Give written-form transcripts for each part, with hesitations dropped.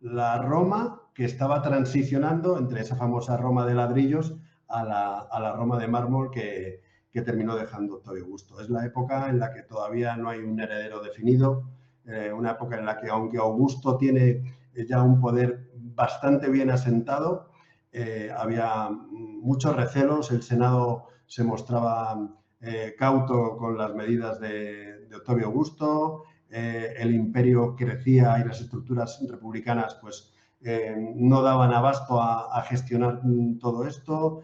la Roma que estaba transicionando entre esa famosa Roma de ladrillos a la Roma de mármol que terminó dejando Octavio Augusto. Es la época en la que todavía no hay un heredero definido, una época en la que, aunque Augusto tiene ya un poder bastante bien asentado, había muchos recelos, el Senado se mostraba cauto con las medidas de Octavio Augusto, el imperio crecía y las estructuras republicanas pues no daban abasto a gestionar todo esto.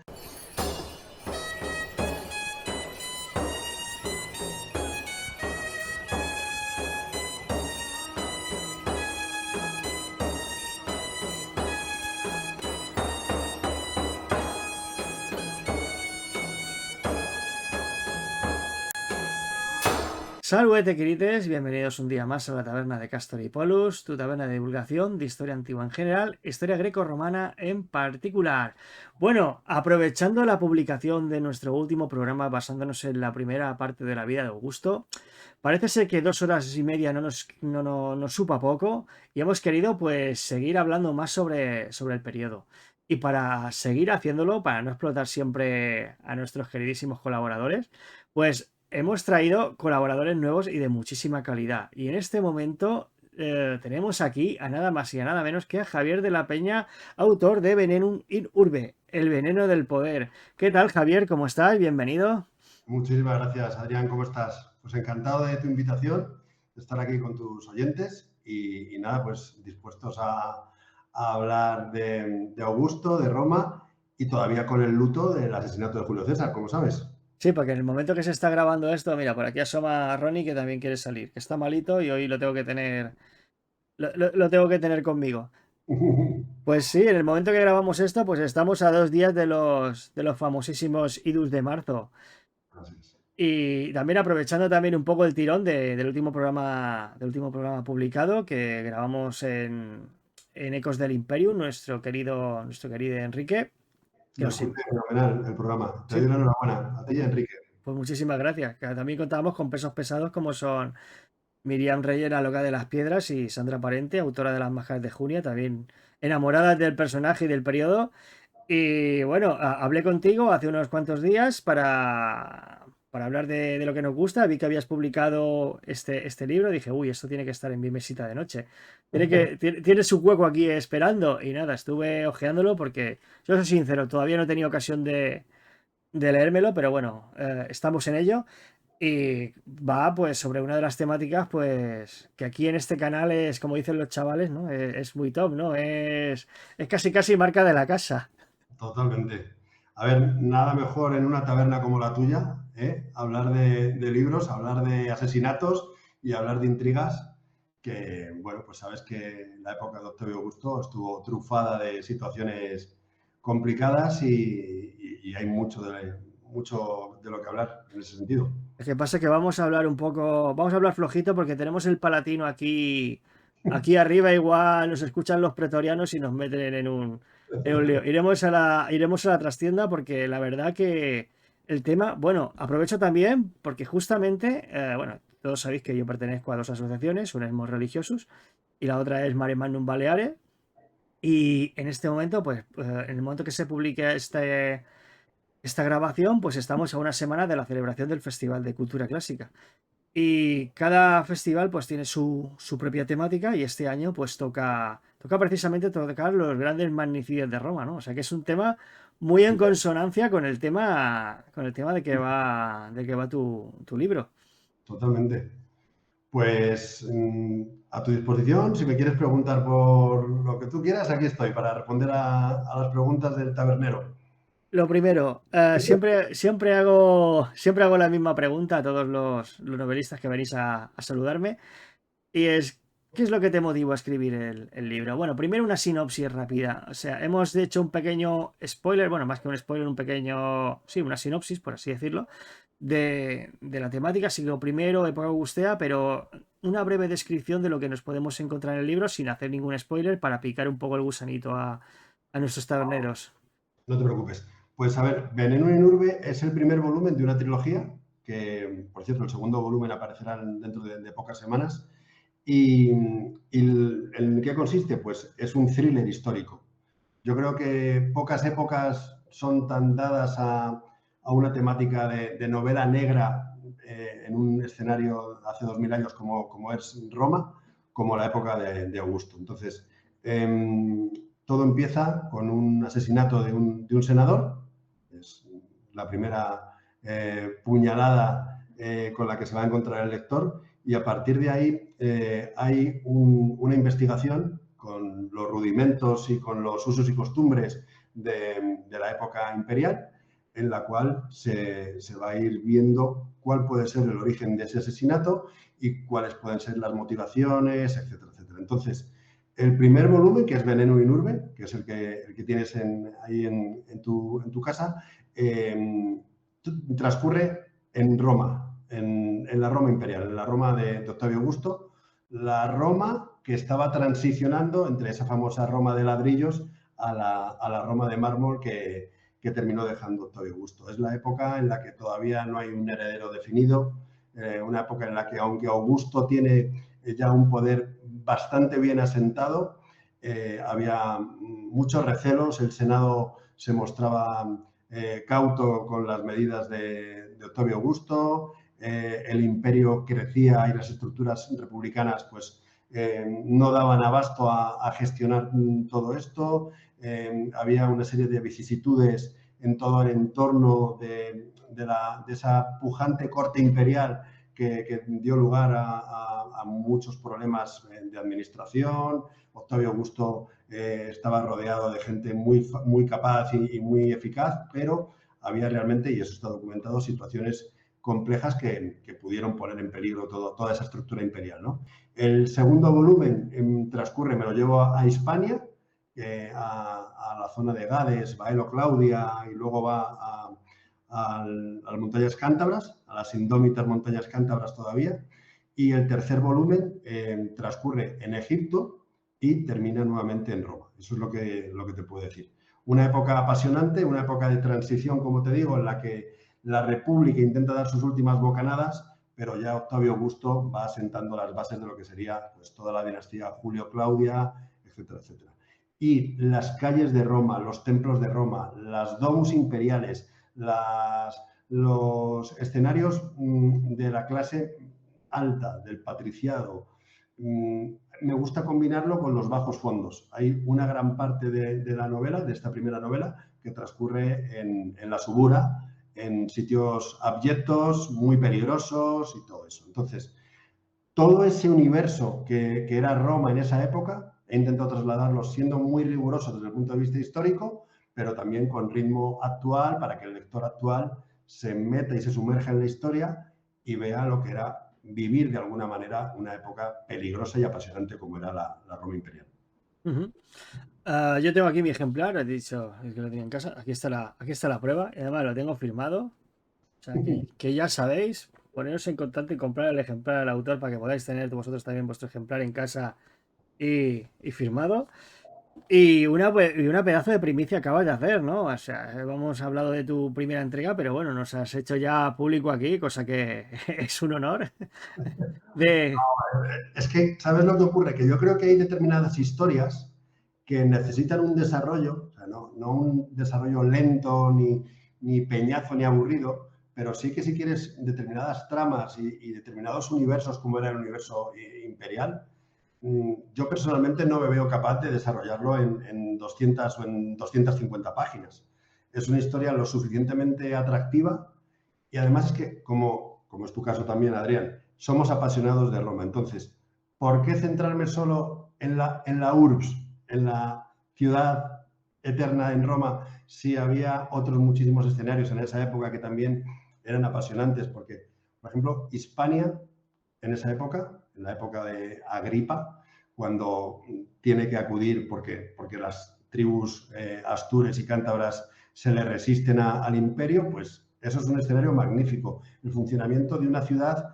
Salve, queridos, bienvenidos un día más a la taberna de Castor y Polus, tu taberna de divulgación de historia antigua en general, historia greco-romana en particular. Bueno, aprovechando la publicación de nuestro último programa basándonos en la primera parte de la vida de Augusto, parece ser que 2 horas y media no nos supa poco y hemos querido pues seguir hablando más sobre el periodo. Y para seguir haciéndolo, para no explotar siempre a nuestros queridísimos colaboradores, pues hemos traído colaboradores nuevos y de muchísima calidad. Y en este momento tenemos aquí a nada más y a nada menos que a Javier de la Peña, autor de Venenum in Urbe, el veneno del poder. ¿Qué tal, Javier? ¿Cómo estás? Bienvenido. Muchísimas gracias, Adrián. ¿Cómo estás? Pues encantado de tu invitación, de estar aquí con tus oyentes y nada, pues dispuestos a hablar de Augusto, de Roma y todavía con el luto del asesinato de Julio César, como sabes. Sí, porque en el momento que se está grabando esto, mira, por aquí asoma Ronnie que también quiere salir, que está malito y hoy lo tengo que tener, lo tengo que tener conmigo. Pues sí, en el momento que grabamos esto, pues estamos a 2 días de los famosísimos idus de marzo. Y también aprovechando también un poco el tirón del último programa publicado que grabamos en Ecos del Imperium, nuestro querido Enrique. Que Lo os... escuché fenomenal el programa. Te Sí, doy la enhorabuena a ti y a Enrique. pues muchísimas gracias. Que también contamos con pesos pesados como son Miriam Reyes, la loca de las piedras, y Sandra Parente, autora de Las Majas de Junia, también enamoradas del personaje y del periodo. Y bueno, hablé contigo hace unos cuantos días para hablar de lo que nos gusta. Vi que habías publicado este libro. Dije, uy, esto tiene que estar en mi mesita de noche. Tiene su hueco aquí esperando. Y nada, estuve hojeándolo porque, yo soy sincero, todavía no he tenido ocasión de leérmelo, pero bueno, estamos en ello. Y va pues sobre una de las temáticas pues que aquí en este canal es, como dicen los chavales, ¿no? Es muy top, ¿no? Es casi casi marca de la casa. Totalmente. A ver, nada mejor en una taberna como la tuya, ¿eh? Hablar de libros, hablar de asesinatos y hablar de intrigas, que, bueno, pues sabes que la época de Octavio Augusto estuvo trufada de situaciones complicadas y hay mucho de lo que hablar en ese sentido. Lo que pasa es que vamos a hablar un poco, vamos a hablar flojito porque tenemos el Palatino aquí arriba, igual nos escuchan los pretorianos y nos meten en un lío. Iremos a la trastienda porque la verdad que el tema, bueno, aprovecho también porque justamente, bueno, todos sabéis que yo pertenezco a 2 asociaciones, una es Mos Religiosus y la otra es Mare Magnum Baleares. Y en este momento, pues, en el momento que se publique esta grabación, pues estamos a una semana de la celebración del Festival de Cultura Clásica. Y cada festival pues tiene su propia temática y este año pues toca precisamente tocar los grandes magnicidios de Roma, ¿no? O sea que es un tema muy en consonancia con el tema de que va tu libro. Totalmente. Pues a tu disposición, si me quieres preguntar por lo que tú quieras, aquí estoy para responder a las preguntas del tabernero. Lo primero, siempre hago la misma pregunta a todos los novelistas que venís a saludarme. Y es, ¿qué es lo que te motivó a escribir el libro? Bueno, primero una sinopsis rápida. O sea, hemos hecho un pequeño spoiler, bueno, más que un spoiler, sí, una sinopsis, por así decirlo, de la temática. Siglo primero, época augustea, pero una breve descripción de lo que nos podemos encontrar en el libro sin hacer ningún spoiler para picar un poco el gusanito a nuestros taberneros. No te preocupes. Pues a ver, Veneno in Urbe es el primer volumen de una trilogía que, por cierto, el segundo volumen aparecerá dentro de pocas semanas ¿Y, en qué consiste? Pues es un thriller histórico. Yo creo que pocas épocas son tan dadas a una temática de novela negra en un escenario hace 2000 años como es Roma, como la época de Augusto. Entonces, todo empieza con un asesinato de un senador. Es la primera puñalada con la que se va a encontrar el lector, y a partir de ahí hay una investigación con los rudimentos y con los usos y costumbres de la época imperial, en la cual se va a ir viendo cuál puede ser el origen de ese asesinato y cuáles pueden ser las motivaciones, etcétera, etcétera. Entonces, el primer volumen, que es Veneno in Urbe, que es el que tienes ahí en tu casa, transcurre en Roma, en la Roma imperial, en la Roma de Octavio Augusto, la Roma que estaba transicionando entre esa famosa Roma de ladrillos a la Roma de mármol que terminó dejando Octavio Augusto. Es la época en la que todavía no hay un heredero definido, una época en la que, aunque Augusto tiene ya un poder bastante bien asentado, había muchos recelos, el Senado se mostraba cauto con las medidas de Octavio Augusto, el imperio crecía y las estructuras republicanas pues no daban abasto a gestionar todo esto, había una serie de vicisitudes en todo el entorno de esa pujante corte imperial que dio lugar a muchos problemas de administración. Octavio Augusto estaba rodeado de gente muy capaz y muy eficaz, pero había realmente, y eso está documentado, situaciones complejas que pudieron poner en peligro toda esa estructura imperial, ¿no? El segundo volumen transcurre, me lo llevo a Hispania, a la zona de Gades, Baelo Claudia, y luego va a las montañas cántabras, a las indómitas montañas cántabras todavía. Y el tercer volumen transcurre en Egipto y termina nuevamente en Roma. Eso es lo que te puedo decir. Una época apasionante, una época de transición, como te digo, en la que la República intenta dar sus últimas bocanadas, pero ya Octavio Augusto va asentando las bases de lo que sería pues, toda la dinastía Julio-Claudia, etcétera, etcétera. Y las calles de Roma, los templos de Roma, las domus imperiales, los escenarios de la clase alta, del patriciado, me gusta combinarlo con los bajos fondos. Hay una gran parte de la novela, de esta primera novela, que transcurre en la subura, en sitios abyectos, muy peligrosos y todo eso. Entonces, todo ese universo que era Roma en esa época, he intentado trasladarlo siendo muy riguroso desde el punto de vista histórico, pero también con ritmo actual, para que el lector actual se meta y se sumerja en la historia y vea lo que era vivir de alguna manera una época peligrosa y apasionante como era la Roma imperial. Yo tengo aquí mi ejemplar, he dicho es que lo tenía en casa, aquí está la prueba, y además lo tengo firmado, o sea que ya sabéis, poneros en contacto y comprar el ejemplar al autor para que podáis tener vosotros también vuestro ejemplar en casa y firmado. Y una pedazo de primicia acabas de hacer, ¿no? O sea, hemos hablado de tu primera entrega, pero bueno, nos has hecho ya público aquí, cosa que es un honor. Es que, ¿sabes lo que ocurre? Que yo creo que hay determinadas historias que necesitan un desarrollo, o sea, no un desarrollo lento, ni peñazo, ni aburrido, pero sí que si quieres determinadas tramas y determinados universos, como era el universo imperial, yo personalmente no me veo capaz de desarrollarlo en 200 o en 250 páginas. Es una historia lo suficientemente atractiva y además es que, como es tu caso también, Adrián, somos apasionados de Roma. Entonces, ¿por qué centrarme solo en la urbs, en la ciudad eterna en Roma, si había otros muchísimos escenarios en esa época que también eran apasionantes? Porque, por ejemplo, Hispania, en esa época, en la época de Agripa, cuando tiene que acudir porque las tribus astures y cántabras se le resisten al imperio, pues eso es un escenario magnífico. El funcionamiento de una ciudad,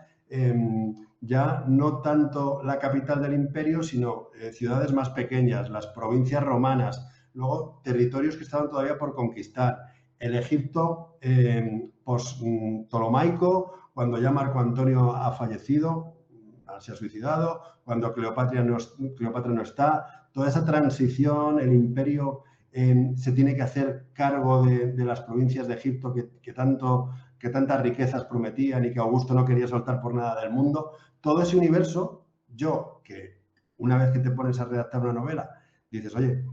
ya no tanto la capital del imperio, sino ciudades más pequeñas, las provincias romanas, luego territorios que estaban todavía por conquistar. El Egipto post-Ptolomaico, cuando ya Marco Antonio ha fallecido, se ha suicidado, cuando Cleopatra no está, toda esa transición, el imperio se tiene que hacer cargo de las provincias de Egipto que tantas riquezas prometían y que Augusto no quería soltar por nada del mundo. Todo ese universo, que una vez que te pones a redactar una novela, dices, oye,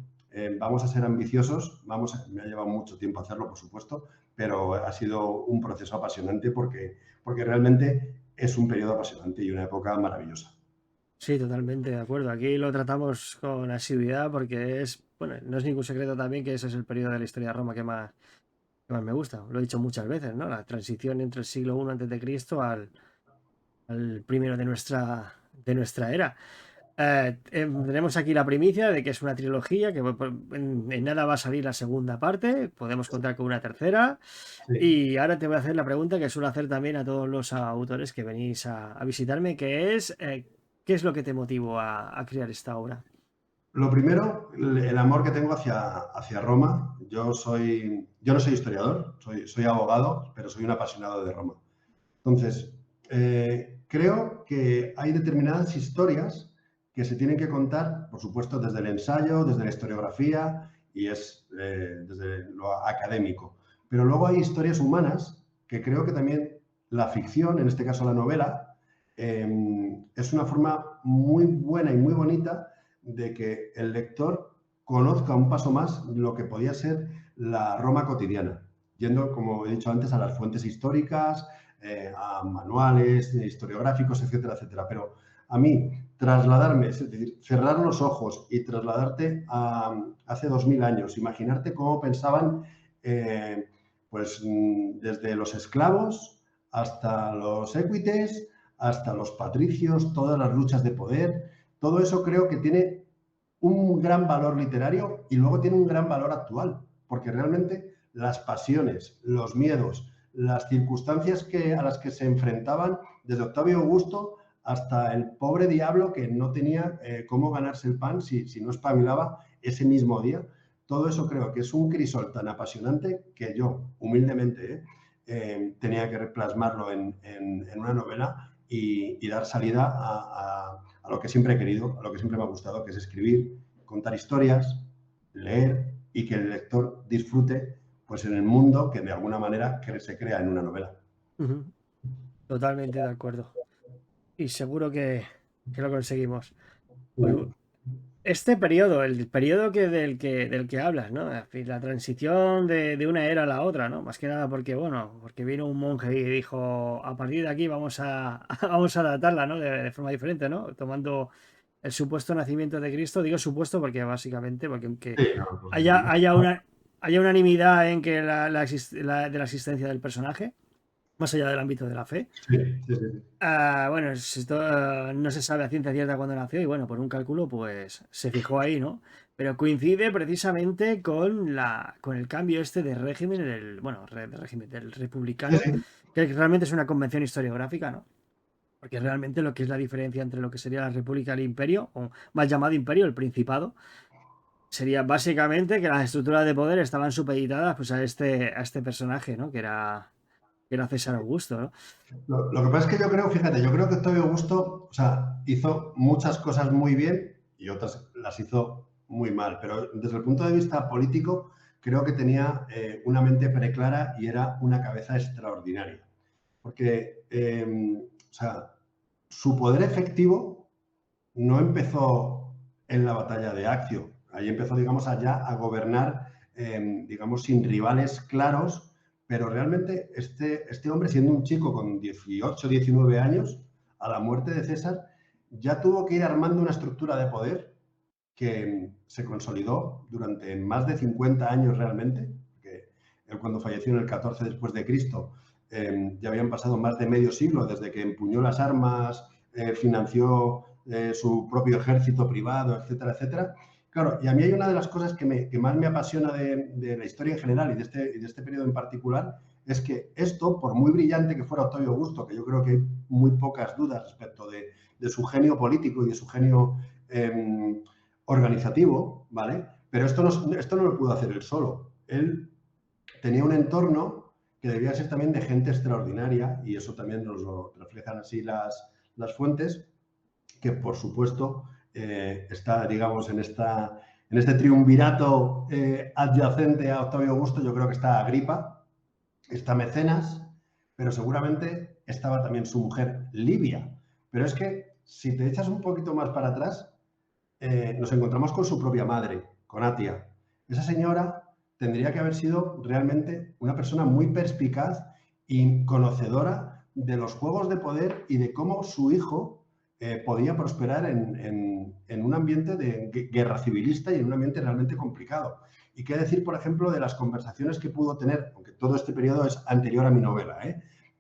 vamos a ser ambiciosos, me ha llevado mucho tiempo hacerlo, por supuesto, pero ha sido un proceso apasionante porque realmente es un periodo apasionante y una época maravillosa. Sí, totalmente de acuerdo. Aquí lo tratamos con asiduidad porque bueno, no es ningún secreto también que ese es el periodo de la historia de Roma que más me gusta. Lo he dicho muchas veces, ¿no? La transición entre el siglo I antes de Cristo al primero de nuestra era. Tenemos aquí la primicia de que es una trilogía, que en nada va a salir la segunda parte, podemos contar con una tercera. Sí. Y ahora te voy a hacer la pregunta que suelo hacer también a todos los autores que venís a visitarme, que es, ¿qué es lo que te motivó a crear esta obra? Lo primero, el amor que tengo hacia Roma. Yo no soy historiador, soy abogado, pero soy un apasionado de Roma. Entonces, creo que hay determinadas historias que se tienen que contar, por supuesto, desde el ensayo, desde la historiografía y desde lo académico. Pero luego hay historias humanas que creo que también la ficción, en este caso la novela, es una forma muy buena y muy bonita de que el lector conozca un paso más lo que podía ser la Roma cotidiana, yendo, como he dicho antes, a las fuentes históricas, a manuales historiográficos, etcétera, etcétera. Pero a mí, trasladarme, es decir, cerrar los ojos y trasladarte a hace 2000 años, imaginarte cómo pensaban, desde los esclavos hasta los équites, hasta los patricios, todas las luchas de poder, todo eso creo que tiene un gran valor literario y luego tiene un gran valor actual, porque realmente las pasiones, los miedos, las circunstancias a las que se enfrentaban desde Octavio Augusto hasta el pobre diablo que no tenía cómo ganarse el pan si no espabilaba ese mismo día. Todo eso creo que es un crisol tan apasionante que yo, humildemente, tenía que plasmarlo en una novela y dar salida a lo que siempre he querido, a lo que siempre me ha gustado, que es escribir, contar historias, leer y que el lector disfrute pues en el mundo que de alguna manera se crea en una novela. Ujú. Totalmente de acuerdo. Y seguro que lo conseguimos. Pues, este periodo, el periodo del que hablas, ¿no? En fin, la transición de una era a la otra, ¿no? Más que nada porque, bueno, porque vino un monje y dijo, a partir de aquí vamos a, vamos a datarla, ¿no? De forma diferente, ¿no? Tomando el supuesto nacimiento de Cristo. Digo supuesto porque básicamente, porque aunque Sí, no, haya, haya una, haya unanimidad en que de la existencia del personaje, más allá del ámbito de la fe. sí, sí, sí. Bueno, esto, no se sabe a ciencia cierta cuándo nació y bueno, por un cálculo pues se fijó ahí, ¿no? Pero coincide precisamente con el cambio este de régimen, de régimen del Sí, republicano, sí. que realmente es una convención historiográfica, ¿no? Porque realmente lo que es la diferencia entre lo que sería la república y el imperio, o mal llamado imperio, el principado, sería básicamente que las estructuras de poder estaban supeditadas pues a este personaje, ¿no? Que era César Augusto, ¿no? Lo que pasa es que yo creo que Octavio Augusto, o sea, hizo muchas cosas muy bien y otras las hizo muy mal, pero desde el punto de vista político creo que tenía una mente preclara y era una cabeza extraordinaria. Porque, o sea, su poder efectivo no empezó en la batalla de Accio. Ahí empezó, digamos, allá a gobernar, digamos, sin rivales claros, pero realmente este hombre, siendo un chico con 18, 19 años, a la muerte de César, ya tuvo que ir armando una estructura de poder que se consolidó durante más de 50 años realmente, porque él cuando falleció en el 14 después de Cristo, ya habían pasado más de medio siglo desde que empuñó las armas, financió su propio ejército privado, etcétera, etcétera. Claro, y a mí hay una de las cosas que más me apasiona de la historia en general y de este periodo en particular, es que esto, por muy brillante que fuera Octavio Augusto, que yo creo que hay muy pocas dudas respecto de su genio político y de su genio organizativo, ¿vale? Pero esto no lo pudo hacer él solo. Él tenía un entorno que debía ser también de gente extraordinaria, y eso también nos lo reflejan así las fuentes, que por supuesto está, digamos, en este triunvirato adyacente a Octavio Augusto. Yo creo que está Agripa, está Mecenas, pero seguramente estaba también su mujer Livia. Pero es que si te echas un poquito más para atrás, nos encontramos con su propia madre, con Atia. Esa señora tendría que haber sido realmente una persona muy perspicaz y conocedora de los juegos de poder y de cómo su hijo podía prosperar en un ambiente de guerra civilista y en un ambiente realmente complicado. Y qué decir, por ejemplo, de las conversaciones que pudo tener, aunque todo este periodo es anterior a mi novela,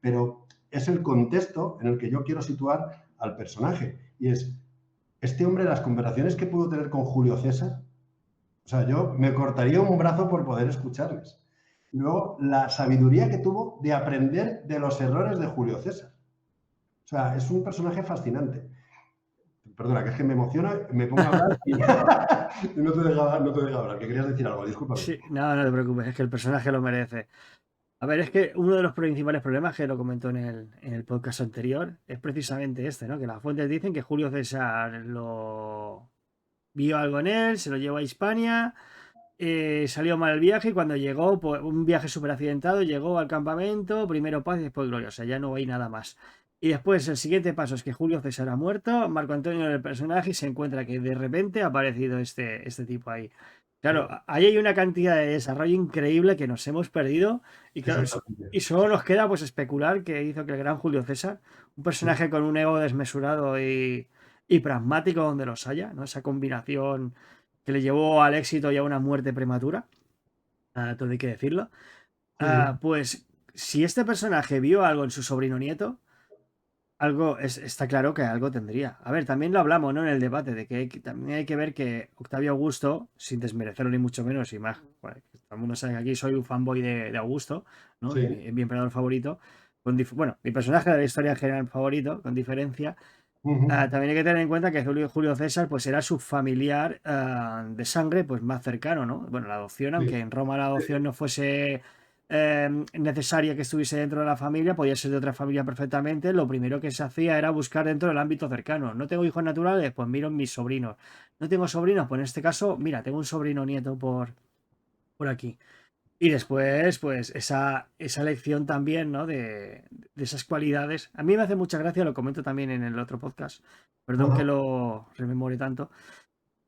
pero es el contexto en el que yo quiero situar al personaje. Y es este hombre, las conversaciones que pudo tener con Julio César, o sea, yo me cortaría un brazo por poder escucharles. Y luego, la sabiduría que tuvo de aprender de los errores de Julio César. O sea, es un personaje fascinante. Perdona, que es que me emociona, me pongo a hablar y no te dejo hablar. Que querías decir algo, discúlpame. Sí, no, no te preocupes, es que el personaje lo merece. A ver, es que uno de los principales problemas que lo comentó en el podcast anterior es precisamente este, ¿no? Que las fuentes dicen que Julio César lo vio algo en él, se lo llevó a Hispania, salió mal el viaje y cuando llegó, pues, un viaje súper accidentado, llegó al campamento, primero paz y después gloria, o sea, ya no hay nada más. Y después el siguiente paso es que Julio César ha muerto, Marco Antonio en el personaje y se encuentra que de repente ha aparecido este tipo ahí. Claro, ahí hay una cantidad de desarrollo increíble que nos hemos perdido y claro, Exactamente. y solo nos queda pues especular qué hizo que el gran Julio César, un personaje con un ego desmesurado y pragmático donde los haya, ¿no? Esa combinación que le llevó al éxito y a una muerte prematura, todo hay que decirlo. Pues si este personaje vio algo en su sobrino nieto, algo está claro que algo tendría. A ver, también lo hablamos, ¿no? En el debate de que también hay que ver que Octavio Augusto, sin desmerecerlo ni mucho menos, y más, bueno, todo el mundo sabe que aquí soy un fanboy de Augusto, ¿no? Sí. Mi emperador favorito. Bueno, mi personaje de la historia en general favorito, con diferencia. También hay que tener en cuenta que Julio César pues era su familiar de sangre pues más cercano, ¿no? Bueno, la adopción, Sí. aunque en Roma la adopción no fuese necesaria que estuviese dentro de la familia, podía ser de otra familia perfectamente. Lo primero que se hacía era buscar dentro del ámbito cercano. No tengo hijos naturales, pues miro en mis sobrinos. No tengo sobrinos, pues en este caso, mira, tengo un sobrino nieto por aquí. Y después, pues, esa lección también, ¿no? De esas cualidades. A mí me hace mucha gracia, lo comento también en el otro podcast. Perdón que Ajá. lo rememore tanto.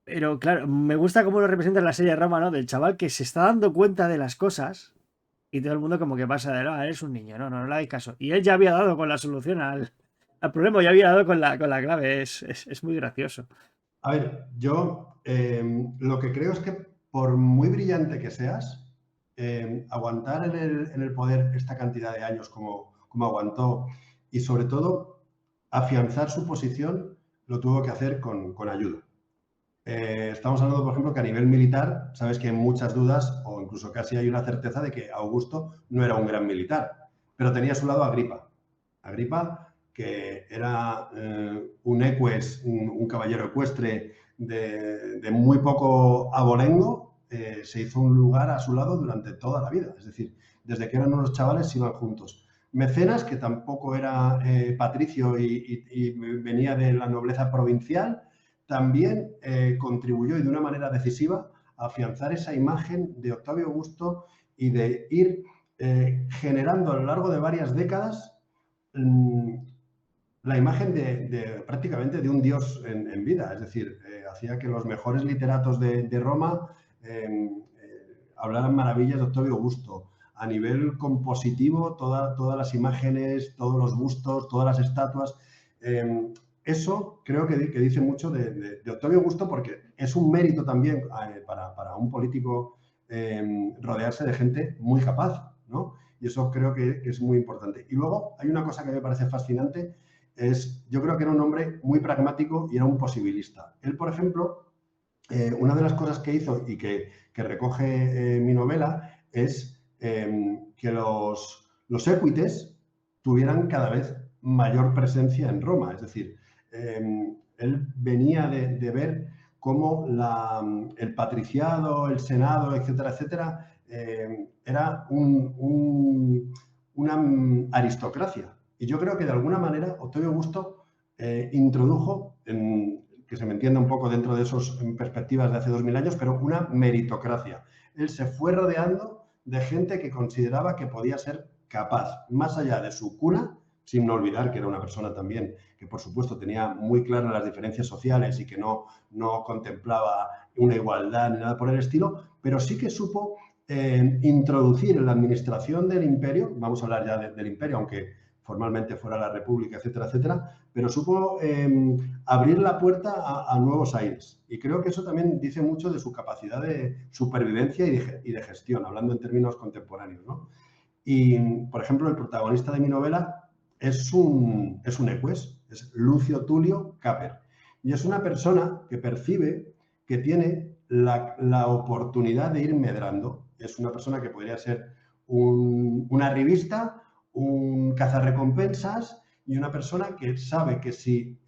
Pero claro, me gusta cómo lo representa en la serie Roma, ¿no? Del chaval que se está dando cuenta de las cosas y todo el mundo como que pasa de, no, eres un niño, no le hagáis caso. Y él ya había dado con la solución al problema, ya había dado con la clave. Es muy gracioso. A ver, yo lo que creo es que por muy brillante que seas, aguantar en el poder esta cantidad de años como aguantó y sobre todo afianzar su posición lo tuvo que hacer con ayuda. Estamos hablando, por ejemplo, que a nivel militar, sabes que hay muchas dudas o incluso casi hay una certeza de que Augusto no era un gran militar, pero tenía a su lado a Agripa. Agripa, que era un eques, un caballero ecuestre de muy poco abolengo, se hizo un lugar a su lado durante toda la vida. Es decir, desde que eran unos chavales iban juntos. Mecenas, que tampoco era patricio y venía de la nobleza provincial, también contribuyó y de una manera decisiva a afianzar esa imagen de Octavio Augusto y de ir generando a lo largo de varias décadas la imagen prácticamente de un dios en vida. Es decir, hacía que los mejores literatos de Roma hablaran maravillas de Octavio Augusto. A nivel compositivo, todas las imágenes, todos los bustos, todas las estatuas. Eso creo que dice mucho de Octavio Augusto porque es un mérito también para un político rodearse de gente muy capaz, ¿no? Y eso creo que es muy importante. Y luego hay una cosa que me parece fascinante, yo creo que era un hombre muy pragmático y era un posibilista. Él, por ejemplo, una de las cosas que hizo y que recoge mi novela es que los equites tuvieran cada vez mayor presencia en Roma. Es decir, él venía de ver cómo el patriciado, el senado, etcétera, etcétera, era una aristocracia. Y yo creo que de alguna manera Octavio Augusto introdujo que se me entienda un poco dentro de esas perspectivas de hace 2000 años, pero una meritocracia. Él se fue rodeando de gente que consideraba que podía ser capaz, más allá de su cuna, sin no olvidar que era una persona también que, por supuesto, tenía muy claras las diferencias sociales y que no contemplaba una igualdad ni nada por el estilo, pero sí que supo introducir en la administración del imperio, vamos a hablar ya del imperio, aunque formalmente fuera la república, etcétera, etcétera, pero supo abrir la puerta a nuevos aires. Y creo que eso también dice mucho de su capacidad de supervivencia y de gestión, hablando en términos contemporáneos, ¿no? Y, por ejemplo, el protagonista de mi novela es un eques, es Lucio Tulio Caper. Y es una persona que percibe que tiene la oportunidad de ir medrando. Es una persona que podría ser un arribista, un cazarrecompensas y una persona que sabe que si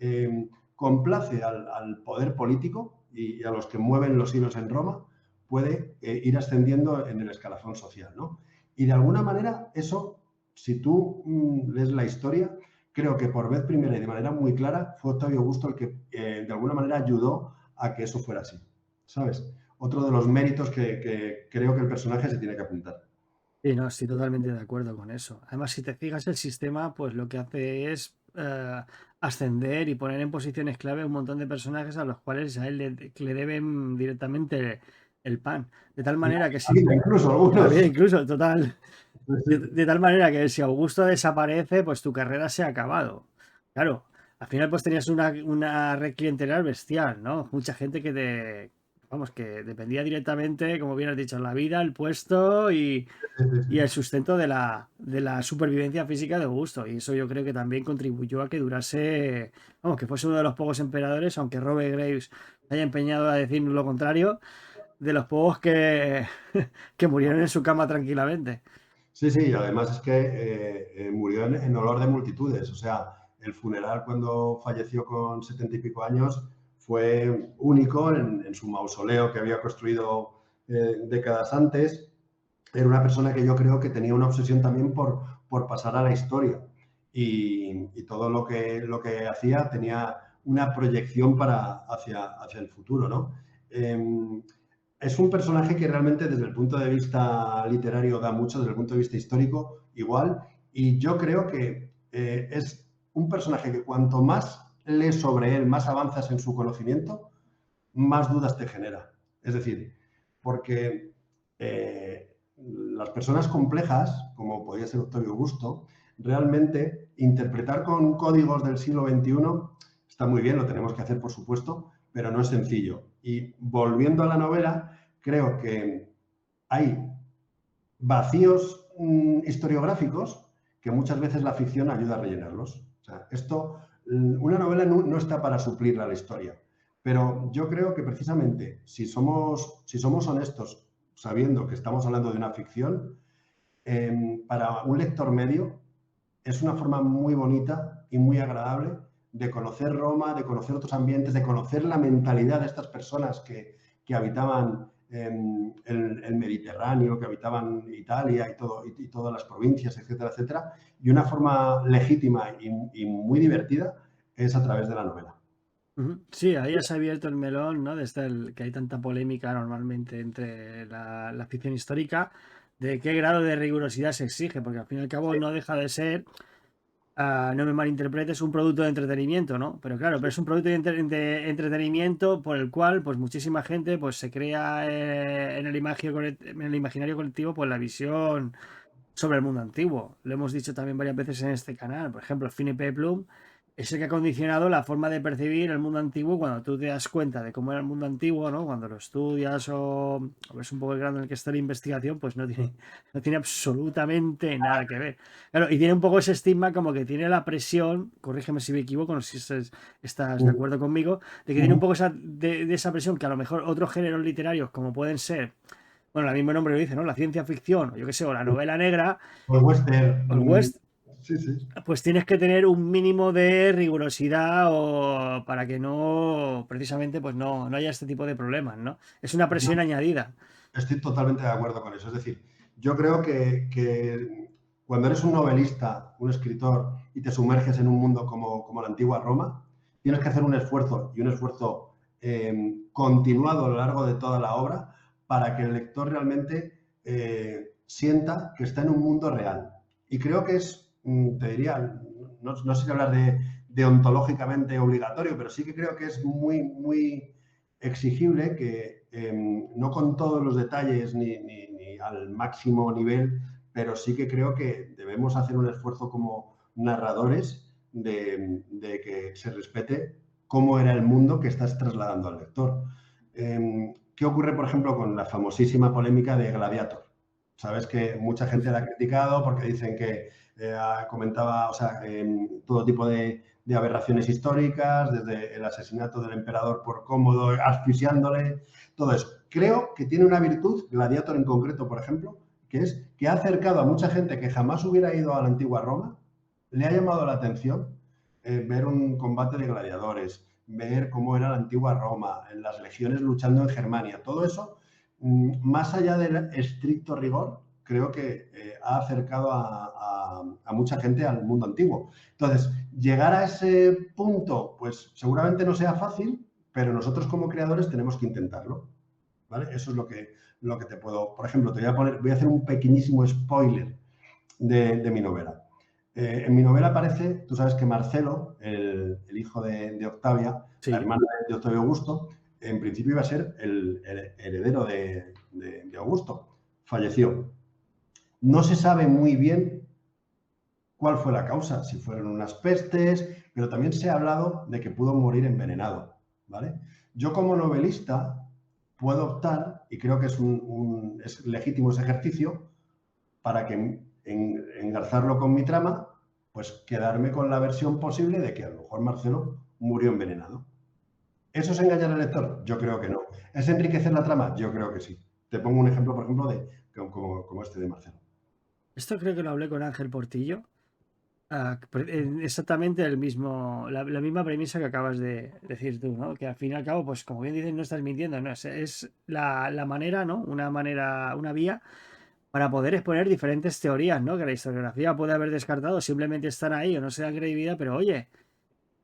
complace al poder político y a los que mueven los hilos en Roma, puede ir ascendiendo en el escalafón social, ¿no? Y de alguna manera eso, si tú lees la historia, creo que por vez primera y de manera muy clara fue Octavio Augusto el que de alguna manera ayudó a que eso fuera así, ¿sabes? Otro de los méritos que creo que el personaje se tiene que apuntar. Sí, no, estoy totalmente de acuerdo con eso. Además, si te fijas, el sistema, pues lo que hace es ascender y poner en posiciones clave un montón de personajes a los cuales a él le deben directamente el pan. De tal manera que si, Incluso la vida algunos. incluso, total, de tal manera que si Augusto desaparece, pues tu carrera se ha acabado. Claro, al final pues tenías una red clientelar bestial, ¿no? Mucha gente vamos, que dependía directamente, como bien has dicho, la vida, el puesto y el sustento de la supervivencia física de Augusto. Y eso yo creo que también contribuyó a que durase, vamos, que fuese uno de los pocos emperadores, aunque Robert Graves haya empeñado a decir lo contrario, de los pocos que, que murieron en su cama tranquilamente. Sí, sí, además es que murió en olor de multitudes. O sea, el funeral cuando falleció con 70 y pico años fue único en su mausoleo que había construido décadas antes. Era una persona que yo creo que tenía una obsesión también por pasar a la historia. Y todo lo que hacía tenía una proyección hacia el futuro, ¿no? Es un personaje que realmente desde el punto de vista literario da mucho, desde el punto de vista histórico igual, y yo creo que es un personaje que cuanto más lees sobre él, más avanzas en su conocimiento, más dudas te genera. Es decir, porque las personas complejas, como podía ser Octavio Augusto, realmente interpretar con códigos del siglo XXI está muy bien, lo tenemos que hacer por supuesto, pero no es sencillo. Y volviendo a la novela, creo que hay vacíos historiográficos que muchas veces la ficción ayuda a rellenarlos. O sea, una novela no está para suplir a la historia, pero yo creo que precisamente si somos honestos sabiendo que estamos hablando de una ficción, para un lector medio es una forma muy bonita y muy agradable de conocer Roma, de conocer otros ambientes, de conocer la mentalidad de estas personas que habitaban el Mediterráneo, que habitaban Italia y todas las provincias, etcétera, etcétera. Y una forma legítima y muy divertida es a través de la novela. Sí, ahí has abierto el melón, ¿no? Desde que hay tanta polémica normalmente entre la ficción histórica, de qué grado de rigurosidad se exige, porque al fin y al cabo no deja de ser, no me malinterpretes, un producto de entretenimiento, ¿no? Pero claro, pero es un producto de entretenimiento por el cual pues muchísima gente pues se crea en el imaginario colectivo pues la visión sobre el mundo antiguo. Lo hemos dicho también varias veces en este canal. Por ejemplo, Philip Plum es el que ha condicionado la forma de percibir el mundo antiguo cuando tú te das cuenta de cómo era el mundo antiguo, ¿no? Cuando lo estudias o ves un poco el grado en el que está la investigación, pues no tiene absolutamente nada que ver. Claro, y tiene un poco ese estigma como que tiene la presión, corrígeme si me equivoco, no sé si estás de acuerdo conmigo, de que tiene un poco de esa presión que a lo mejor otros géneros literarios como pueden ser, bueno, el mismo nombre lo dice, ¿no? La ciencia ficción, o yo qué sé, o la novela negra, O el western. o el west, Sí, sí. pues tienes que tener un mínimo de rigurosidad o para que no, precisamente, pues no haya este tipo de problemas, ¿no? Es una presión añadida. Estoy totalmente de acuerdo con eso. Es decir, yo creo que cuando eres un novelista, un escritor, y te sumerges en un mundo como la antigua Roma, tienes que hacer un esfuerzo y un esfuerzo continuado a lo largo de toda la obra para que el lector realmente sienta que está en un mundo real. Y creo que es, te diría, no sé si hablar de ontológicamente obligatorio, pero sí que creo que es muy, muy exigible que no con todos los detalles ni al máximo nivel, pero sí que creo que debemos hacer un esfuerzo como narradores de que se respete cómo era el mundo que estás trasladando al lector. ¿Qué ocurre, por ejemplo, con la famosísima polémica de Gladiator? Sabes que mucha gente la ha criticado porque dicen que comentaba, o sea, todo tipo de aberraciones históricas, desde el asesinato del emperador por Cómodo, asfixiándole, todo eso. Creo que tiene una virtud, Gladiator en concreto, por ejemplo, que es que ha acercado a mucha gente que jamás hubiera ido a la antigua Roma, le ha llamado la atención ver un combate de gladiadores, ver cómo era la antigua Roma, las legiones luchando en Germania, todo eso, más allá del estricto rigor, creo que ha acercado a mucha gente al mundo antiguo. Entonces, llegar a ese punto, pues seguramente no sea fácil, pero nosotros como creadores tenemos que intentarlo, ¿vale? Eso es lo que te puedo... Por ejemplo, voy a hacer un pequeñísimo spoiler de mi novela. En mi novela aparece, tú sabes que Marcelo, el hijo de Octavia, Sí. la hermana de Octavio Augusto, en principio iba a ser el heredero de Augusto. Falleció. No se sabe muy bien cuál fue la causa, si fueron unas pestes, pero también se ha hablado de que pudo morir envenenado, ¿vale? Yo como novelista puedo optar, y creo que es legítimo ese ejercicio, para que engarzarlo con mi trama, pues quedarme con la versión posible de que a lo mejor Marcelo murió envenenado. ¿Eso es engañar al lector? Yo creo que no. ¿Es enriquecer la trama? Yo creo que sí. Te pongo un ejemplo, por ejemplo, como este de Marcelo. Esto creo que lo hablé con Ángel Portillo. Exactamente la misma premisa que acabas de decir tú, ¿no? Que al fin y al cabo, pues como bien dices, no estás mintiendo, ¿no? Es la manera, ¿no? Una vía para poder exponer diferentes teorías, ¿no? Que la historiografía puede haber descartado, simplemente están ahí o no se dan credibilidad, pero oye,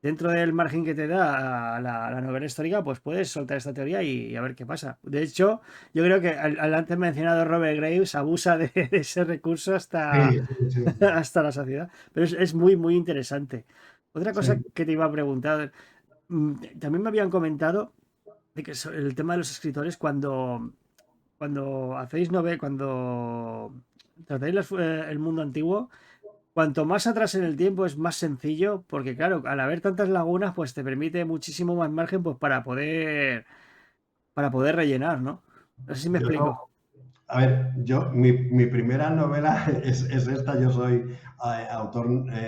dentro del margen que te da la novela histórica, pues puedes soltar esta teoría y a ver qué pasa. De hecho, yo creo que al antes mencionado Robert Graves abusa de ese recurso hasta, Sí, sí, sí. hasta la saciedad. Pero es muy, muy interesante. Otra cosa Sí. que te iba a preguntar, también me habían comentado de que el tema de los escritores, cuando hacéis novela, cuando tratáis el mundo antiguo, cuanto más atrás en el tiempo es más sencillo, porque claro, al haber tantas lagunas, pues te permite muchísimo más margen pues para poder rellenar, ¿no? No sé si me explico. A ver, mi primera novela es esta, yo soy autor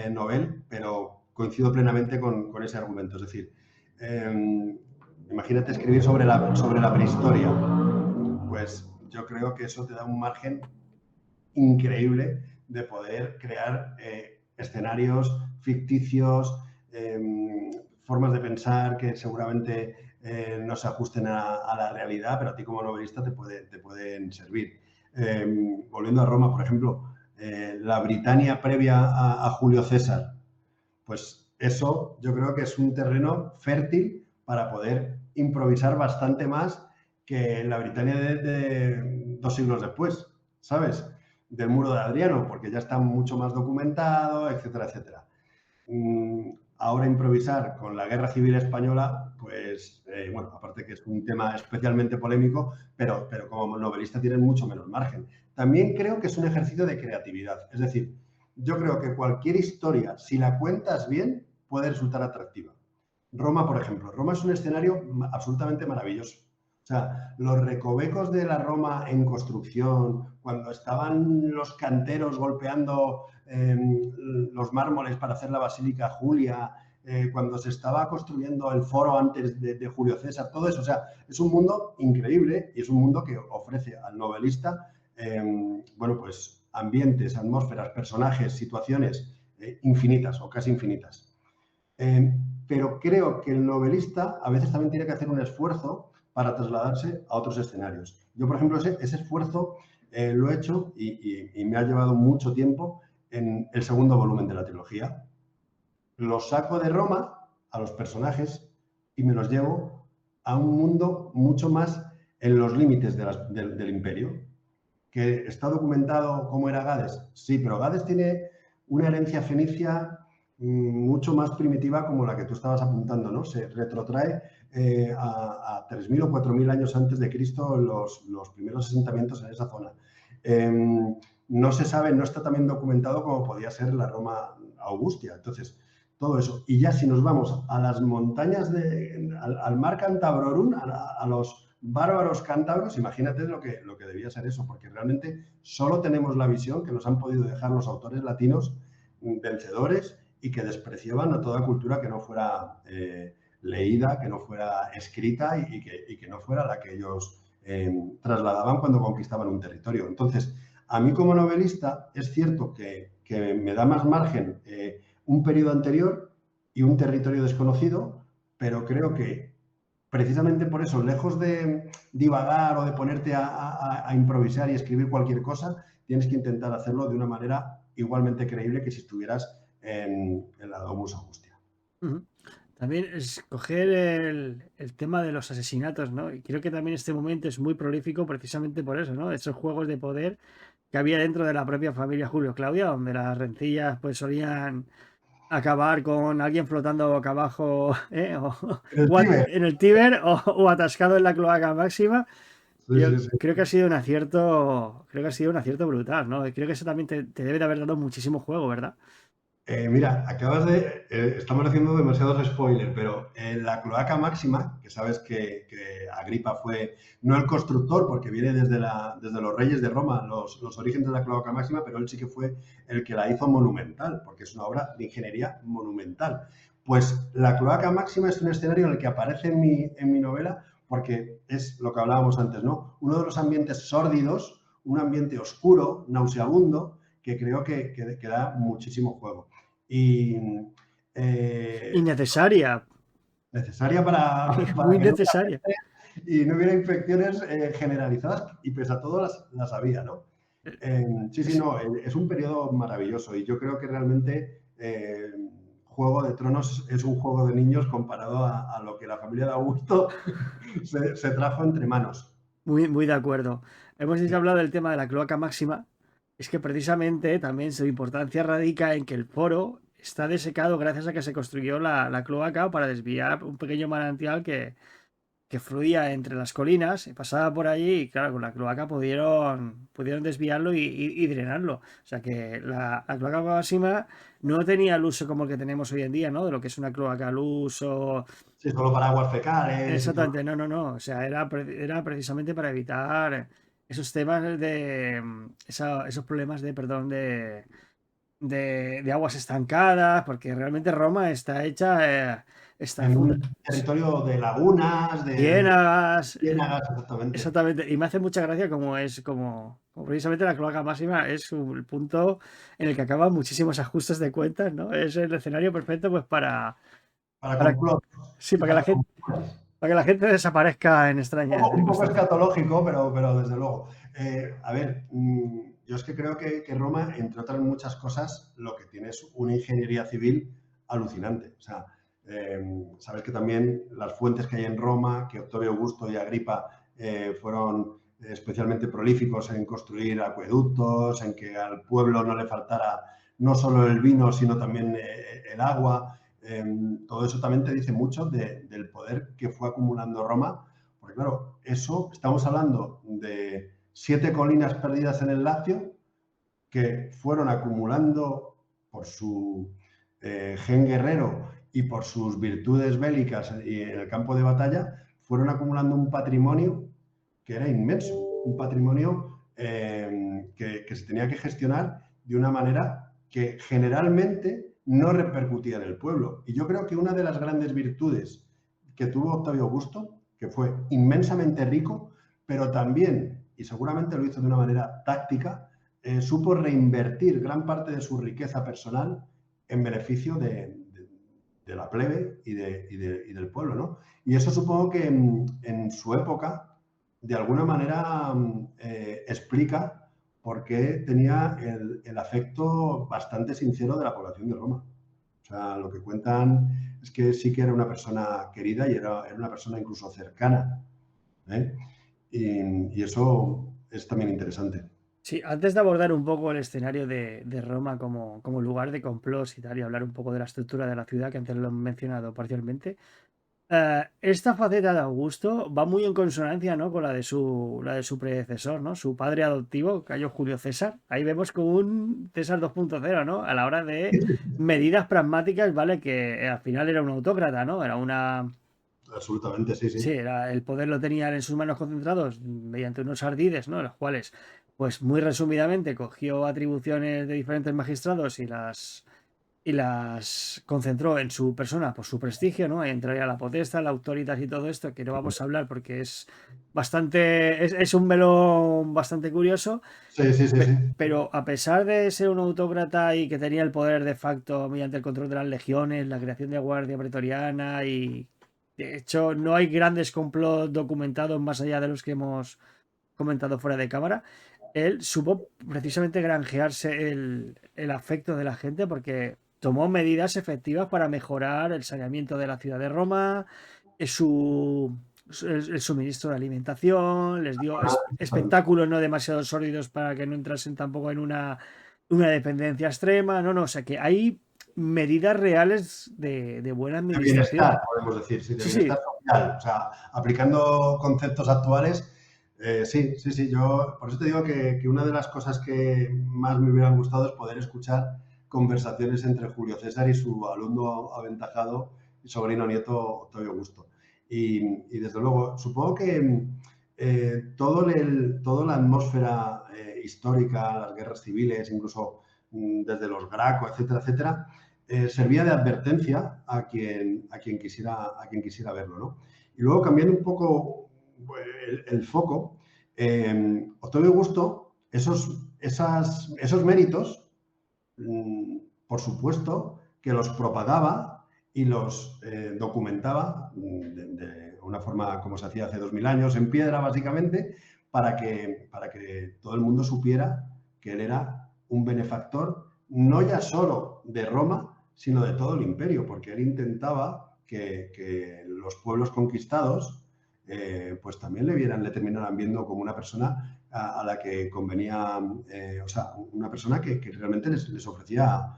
novel, pero coincido plenamente con ese argumento. Es decir, imagínate escribir sobre la prehistoria. Pues yo creo que eso te da un margen increíble de poder crear escenarios ficticios, formas de pensar que seguramente no se ajusten a la realidad, pero a ti como novelista te pueden servir. Volviendo a Roma, por ejemplo, la Britania previa a Julio César, pues eso yo creo que es un terreno fértil para poder improvisar bastante más que la Britania de 2 siglos después, ¿sabes? Del muro de Adriano, porque ya está mucho más documentado, etcétera, etcétera. Ahora improvisar con la Guerra Civil Española, pues, bueno, aparte que es un tema especialmente polémico, pero como novelista tienes mucho menos margen. También creo que es un ejercicio de creatividad. Es decir, yo creo que cualquier historia, si la cuentas bien, puede resultar atractiva. Roma, por ejemplo. Roma es un escenario absolutamente maravilloso. O sea, los recovecos de la Roma en construcción, cuando estaban los canteros golpeando los mármoles para hacer la Basílica Julia, cuando se estaba construyendo el foro antes de Julio César, todo eso. O sea, es un mundo increíble y es un mundo que ofrece al novelista, bueno, pues ambientes, atmósferas, personajes, situaciones infinitas o casi infinitas. Pero creo que el novelista a veces también tiene que hacer un esfuerzo para trasladarse a otros escenarios. Yo, por ejemplo, ese esfuerzo lo he hecho y me ha llevado mucho tiempo en el segundo volumen de la trilogía. Lo saco de Roma, a los personajes y me los llevo a un mundo mucho más en los límites del imperio. ¿Que está documentado cómo era Gades? Sí, pero Gades tiene una herencia fenicia mucho más primitiva como la que tú estabas apuntando, ¿no? Se retrotrae a 3.000 o 4.000 años antes de Cristo los primeros asentamientos en esa zona. No se sabe, no está también documentado como podía ser la Roma Augustia. Entonces, todo eso. Y ya si nos vamos a las montañas, al mar Cantabrorum, a los bárbaros cántabros, imagínate lo que debía ser eso, porque realmente solo tenemos la visión que nos han podido dejar los autores latinos vencedores y que despreciaban a toda cultura que no fuera leída, que no fuera escrita y que no fuera la que ellos trasladaban cuando conquistaban un territorio. Entonces, a mí como novelista es cierto que me da más margen un periodo anterior y un territorio desconocido, pero creo que precisamente por eso, lejos de divagar o de ponerte a improvisar y escribir cualquier cosa, tienes que intentar hacerlo de una manera igualmente creíble que si estuvieras en la Domus Augustia. También escoger el tema de los asesinatos, ¿no? Y creo que también este momento es muy prolífico precisamente por eso, ¿no? Esos juegos de poder que había dentro de la propia familia Julio Claudia, donde las rencillas pues solían acabar con alguien flotando boca abajo El Tíber. en el Tíber o atascado en la cloaca máxima. Sí, Yo sí, sí. creo que ha sido un acierto, creo que ha sido un acierto brutal, ¿no? Y creo que eso también te debe de haber dado muchísimo juego, ¿verdad? Mira, estamos haciendo demasiados spoilers, pero la cloaca máxima, que sabes que Agripa fue, no el constructor, porque viene desde los reyes de Roma, los orígenes de la cloaca máxima, pero él sí que fue el que la hizo monumental, porque es una obra de ingeniería monumental. Pues la cloaca máxima es un escenario en el que aparece en mi novela, porque es lo que hablábamos antes, ¿no? Uno de los ambientes sórdidos, un ambiente oscuro, nauseabundo, que creo que da muchísimo juego. Y Innecesaria, necesaria para muy que no hubiera necesaria. peste y no hubiera infecciones generalizadas, y pese a todo las había, ¿no? Sí, sí, no, es un periodo maravilloso y yo creo que realmente Juego de Tronos es un juego de niños comparado a lo que la familia de Augusto se trajo entre manos. Muy, muy de acuerdo. Hemos hablado del tema de la cloaca máxima. Es que precisamente también su importancia radica en que el foro está desecado gracias a que se construyó la cloaca para desviar un pequeño manantial que fluía entre las colinas, pasaba por allí y claro, con la cloaca pudieron desviarlo y drenarlo. O sea que la cloaca máxima no tenía el uso como el que tenemos hoy en día, ¿no? De lo que es una cloaca al uso. Sí, solo para aguas fecales y todo. Exactamente, no, no, no. O sea, era precisamente para evitar esos temas esos problemas perdón, de aguas estancadas, porque realmente Roma está hecha, está En un territorio de lagunas, de ciénagas, ciénagas, exactamente. exactamente. Y me hace mucha gracia como precisamente la cloaca máxima es el punto en el que acaban muchísimos ajustes de cuentas, ¿no? Es el escenario perfecto pues Para para, complots sí, y para complot. para que la gente desaparezca en extrañas Un poco circunstancias. escatológico, pero desde luego. A ver, yo es que creo que Roma, entre otras muchas cosas, lo que tiene es una ingeniería civil alucinante. O sea, sabes que también las fuentes que hay en Roma, que Octavio Augusto y Agripa fueron especialmente prolíficos en construir acueductos, en que al pueblo no le faltara no solo el vino, sino también el agua. Todo eso también te dice mucho del poder que fue acumulando Roma, porque claro, eso estamos hablando de 7 colinas perdidas en el Lacio que fueron acumulando por su gen guerrero y por sus virtudes bélicas y en el campo de batalla, fueron acumulando un patrimonio que era inmenso, un patrimonio que se tenía que gestionar de una manera que generalmente no repercutía en el pueblo. Y yo creo que una de las grandes virtudes que tuvo Octavio Augusto, que fue inmensamente rico, pero también, y seguramente lo hizo de una manera táctica, supo reinvertir gran parte de su riqueza personal en beneficio de la plebe y del pueblo, ¿no? Y eso supongo que en su época, de alguna manera, explica por qué tenía el afecto bastante sincero de la población de Roma. O sea, lo que cuentan es que sí que era una persona querida y era una persona incluso cercana, ¿eh? Y eso es también interesante. Sí, antes de abordar un poco el escenario de Roma como lugar de complots y tal, y hablar un poco de la estructura de la ciudad, que antes lo he mencionado parcialmente, esta faceta de Augusto va muy en consonancia, ¿no?, con la de su predecesor, ¿no? Su padre adoptivo, Cayo Julio César. Ahí vemos como un César 2.0, ¿no? A la hora de medidas pragmáticas, ¿vale? Que al final era un autócrata, ¿no? Era una... Absolutamente, sí, Sí, sí. el poder lo tenían en sus manos concentrados mediante unos ardides, ¿no? Los cuales, pues muy resumidamente, cogió atribuciones de diferentes magistrados y las concentró en su persona por su prestigio, ¿no? Ahí entraría la potestad, la autoridad y todo esto, que no vamos a hablar porque es un melón bastante curioso, Sí, sí, sí, sí. pero a pesar de ser un autócrata y que tenía el poder de facto mediante el control de las legiones, la creación de guardia pretoriana y de hecho no hay grandes complots documentados más allá de los que hemos comentado fuera de cámara, él supo precisamente granjearse el afecto de la gente porque tomó medidas efectivas para mejorar el saneamiento de la ciudad de Roma, el suministro de alimentación, les dio espectáculos no demasiado sórdidos para que no entrasen tampoco en una dependencia extrema. No, no, o sea que hay medidas reales de buena De bienestar, administración. podemos decir, sí, de Sí, bienestar sí, social. O sea, aplicando conceptos actuales, sí, sí, sí. Yo, por eso te digo que una de las cosas que más me hubieran gustado es poder escuchar conversaciones entre Julio César y su alumno aventajado y sobrino nieto Octavio Augusto. Y desde luego, supongo que toda la atmósfera histórica, las guerras civiles, incluso desde los Graco, etcétera, etcétera, servía de advertencia a quien quisiera verlo, ¿no? Y luego, cambiando un poco el foco, Octavio Augusto, esos méritos, por supuesto, que los propagaba y los documentaba de una forma como se hacía hace 2000 años, en piedra, básicamente, para que todo el mundo supiera que él era un benefactor, no ya solo de Roma, sino de todo el imperio, porque él intentaba que los pueblos conquistados pues también le terminaran viendo como una persona a la que convenía, o sea, una persona que realmente les ofrecía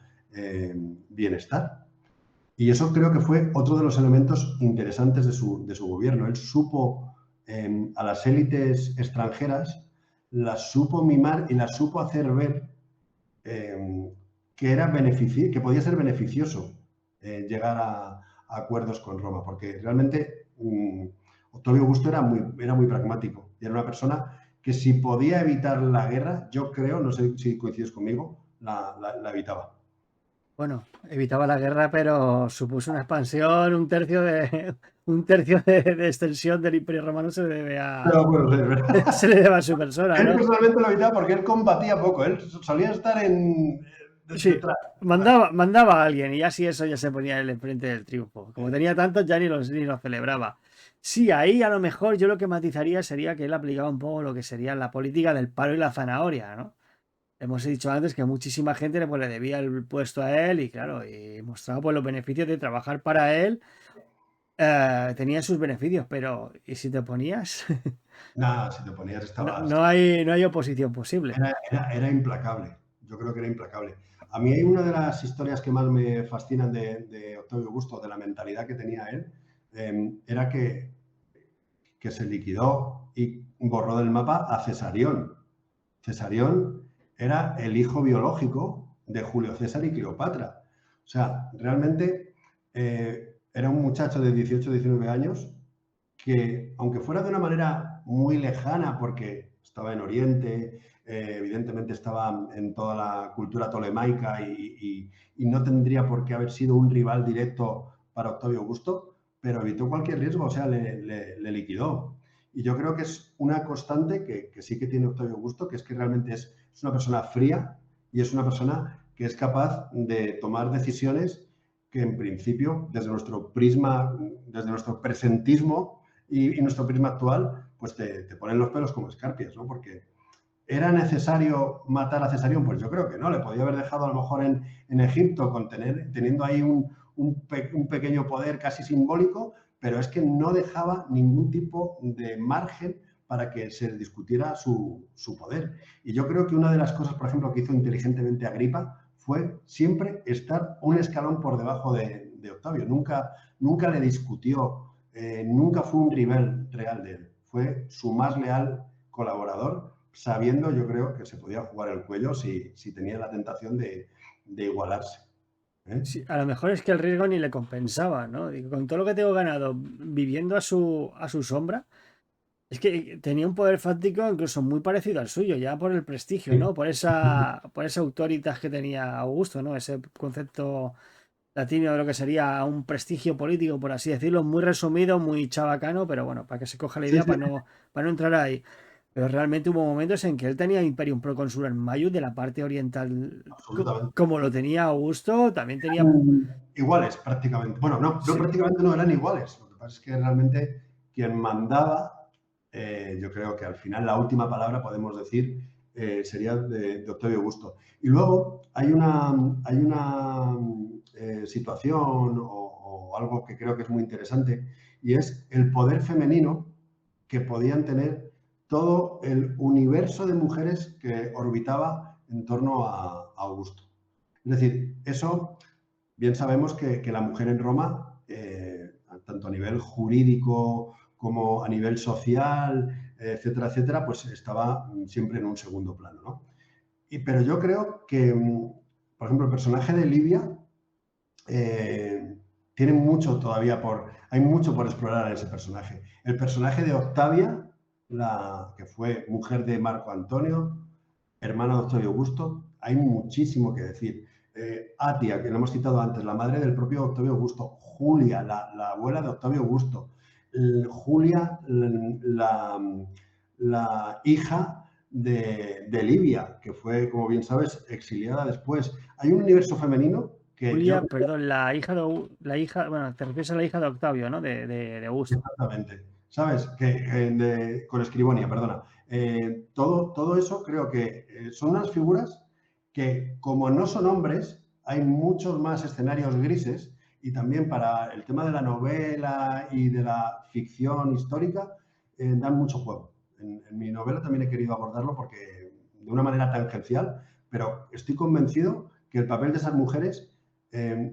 bienestar. Y eso creo que fue otro de los elementos interesantes de su gobierno. Él supo a las élites extranjeras, las supo mimar y las supo hacer ver eh, que podía ser beneficioso llegar a acuerdos con Roma, porque realmente Octavio Augusto era muy pragmático y era una persona que, si podía evitar la guerra, yo creo, no sé si coincides conmigo, la evitaba. bueno, evitaba la guerra, pero supuso una expansión, un tercio de extensión del Imperio Romano se le debe Pero bueno, es verdad. se le debe a su persona, Él ¿no? personalmente lo evitaba porque él combatía poco, él solía estar Sí, detrás. mandaba a alguien y así eso ya se ponía él enfrente del triunfo. Como tenía tantos, ya ni los celebraba. Sí, ahí a lo mejor yo lo que matizaría sería que él aplicaba un poco lo que sería la política del palo y la zanahoria, ¿no? Hemos dicho antes que muchísima gente le debía el puesto a él y claro, y mostraba pues los beneficios de trabajar para él. Tenía sus beneficios, pero ¿y si te oponías? Nada, si te ponías No, estabas. no hay oposición posible. Era implacable. Yo creo que era implacable. A mí hay una de las historias que más me fascinan de Octavio Augusto, de la mentalidad que tenía él, era que se liquidó y borró del mapa a Cesarión. Cesarión era el hijo biológico de Julio César y Cleopatra. O sea, realmente era un muchacho de 18 o 19 años que, aunque fuera de una manera muy lejana, porque estaba en Oriente, evidentemente estaba en toda la cultura tolemaica y no tendría por qué haber sido un rival directo para Octavio Augusto, pero evitó cualquier riesgo, o sea, le liquidó. Y yo creo que es una constante que sí que tiene Octavio Augusto, que es que realmente es una persona fría y es una persona que es capaz de tomar decisiones que, en principio, desde nuestro prisma, desde nuestro presentismo y nuestro prisma actual, pues te ponen los pelos como escarpias, ¿no? Porque ¿Era necesario matar a Cesarión? Pues yo creo que no, le podía haber dejado a lo mejor en Egipto teniendo ahí un pequeño poder casi simbólico, pero es que no dejaba ningún tipo de margen para que se discutiera su poder. Y yo creo que una de las cosas, por ejemplo, que hizo inteligentemente Agripa fue siempre estar un escalón por debajo de Octavio. Nunca le discutió, nunca fue un rival real de él. Fue su más leal colaborador, sabiendo, yo creo, que se podía jugar el cuello si tenía la tentación de igualarse. Sí, a lo mejor es que el riesgo ni le compensaba, ¿no? Digo, con todo lo que tengo ganado viviendo a su sombra, es que tenía un poder fáctico incluso muy parecido al suyo, ya por el prestigio, Sí. ¿no? Por esa autoritas que tenía Augusto, ¿no? Ese concepto latino de lo que sería un prestigio político, por así decirlo, muy resumido, muy chabacano, pero bueno, para que se coja la Sí, idea, sí, para no entrar ahí. Pero realmente hubo momentos en que él tenía Imperium Proconsular Maius de la parte oriental, absolutamente. como lo tenía Augusto, también tenía... Iguales prácticamente. Bueno, no Sí, prácticamente no eran iguales. Lo que pasa es que realmente quien mandaba, yo creo que al final la última palabra podemos decir sería de Octavio Augusto. Y luego hay una situación o algo que creo que es muy interesante y es el poder femenino que podían tener todo el universo de mujeres que orbitaba en torno a Augusto. Es decir, eso bien sabemos que la mujer en Roma, tanto a nivel jurídico como a nivel social, etcétera, etcétera, pues estaba siempre en un segundo plano, ¿no? Pero yo creo que, por ejemplo, el personaje de Livia tiene mucho todavía hay mucho por explorar en ese personaje. El personaje de Octavia, que fue mujer de Marco Antonio, hermana de Octavio Augusto, hay muchísimo que decir. Atia, que lo hemos citado antes, la madre del propio Octavio Augusto, Julia, la abuela de Octavio Augusto, Julia, la hija de Livia, que fue, como bien sabes, exiliada después. Hay un universo femenino que yo Julia, perdón, bueno, te refieres a la hija de Octavio, ¿no? De Augusto. exactamente, ¿sabes? Con Escribonia, perdona. Todo eso creo que son unas figuras que, como no son hombres, hay muchos más escenarios grises y también para el tema de la novela y de la ficción histórica dan mucho juego. En mi novela también he querido abordarlo porque de una manera tangencial, pero estoy convencido que el papel de esas mujeres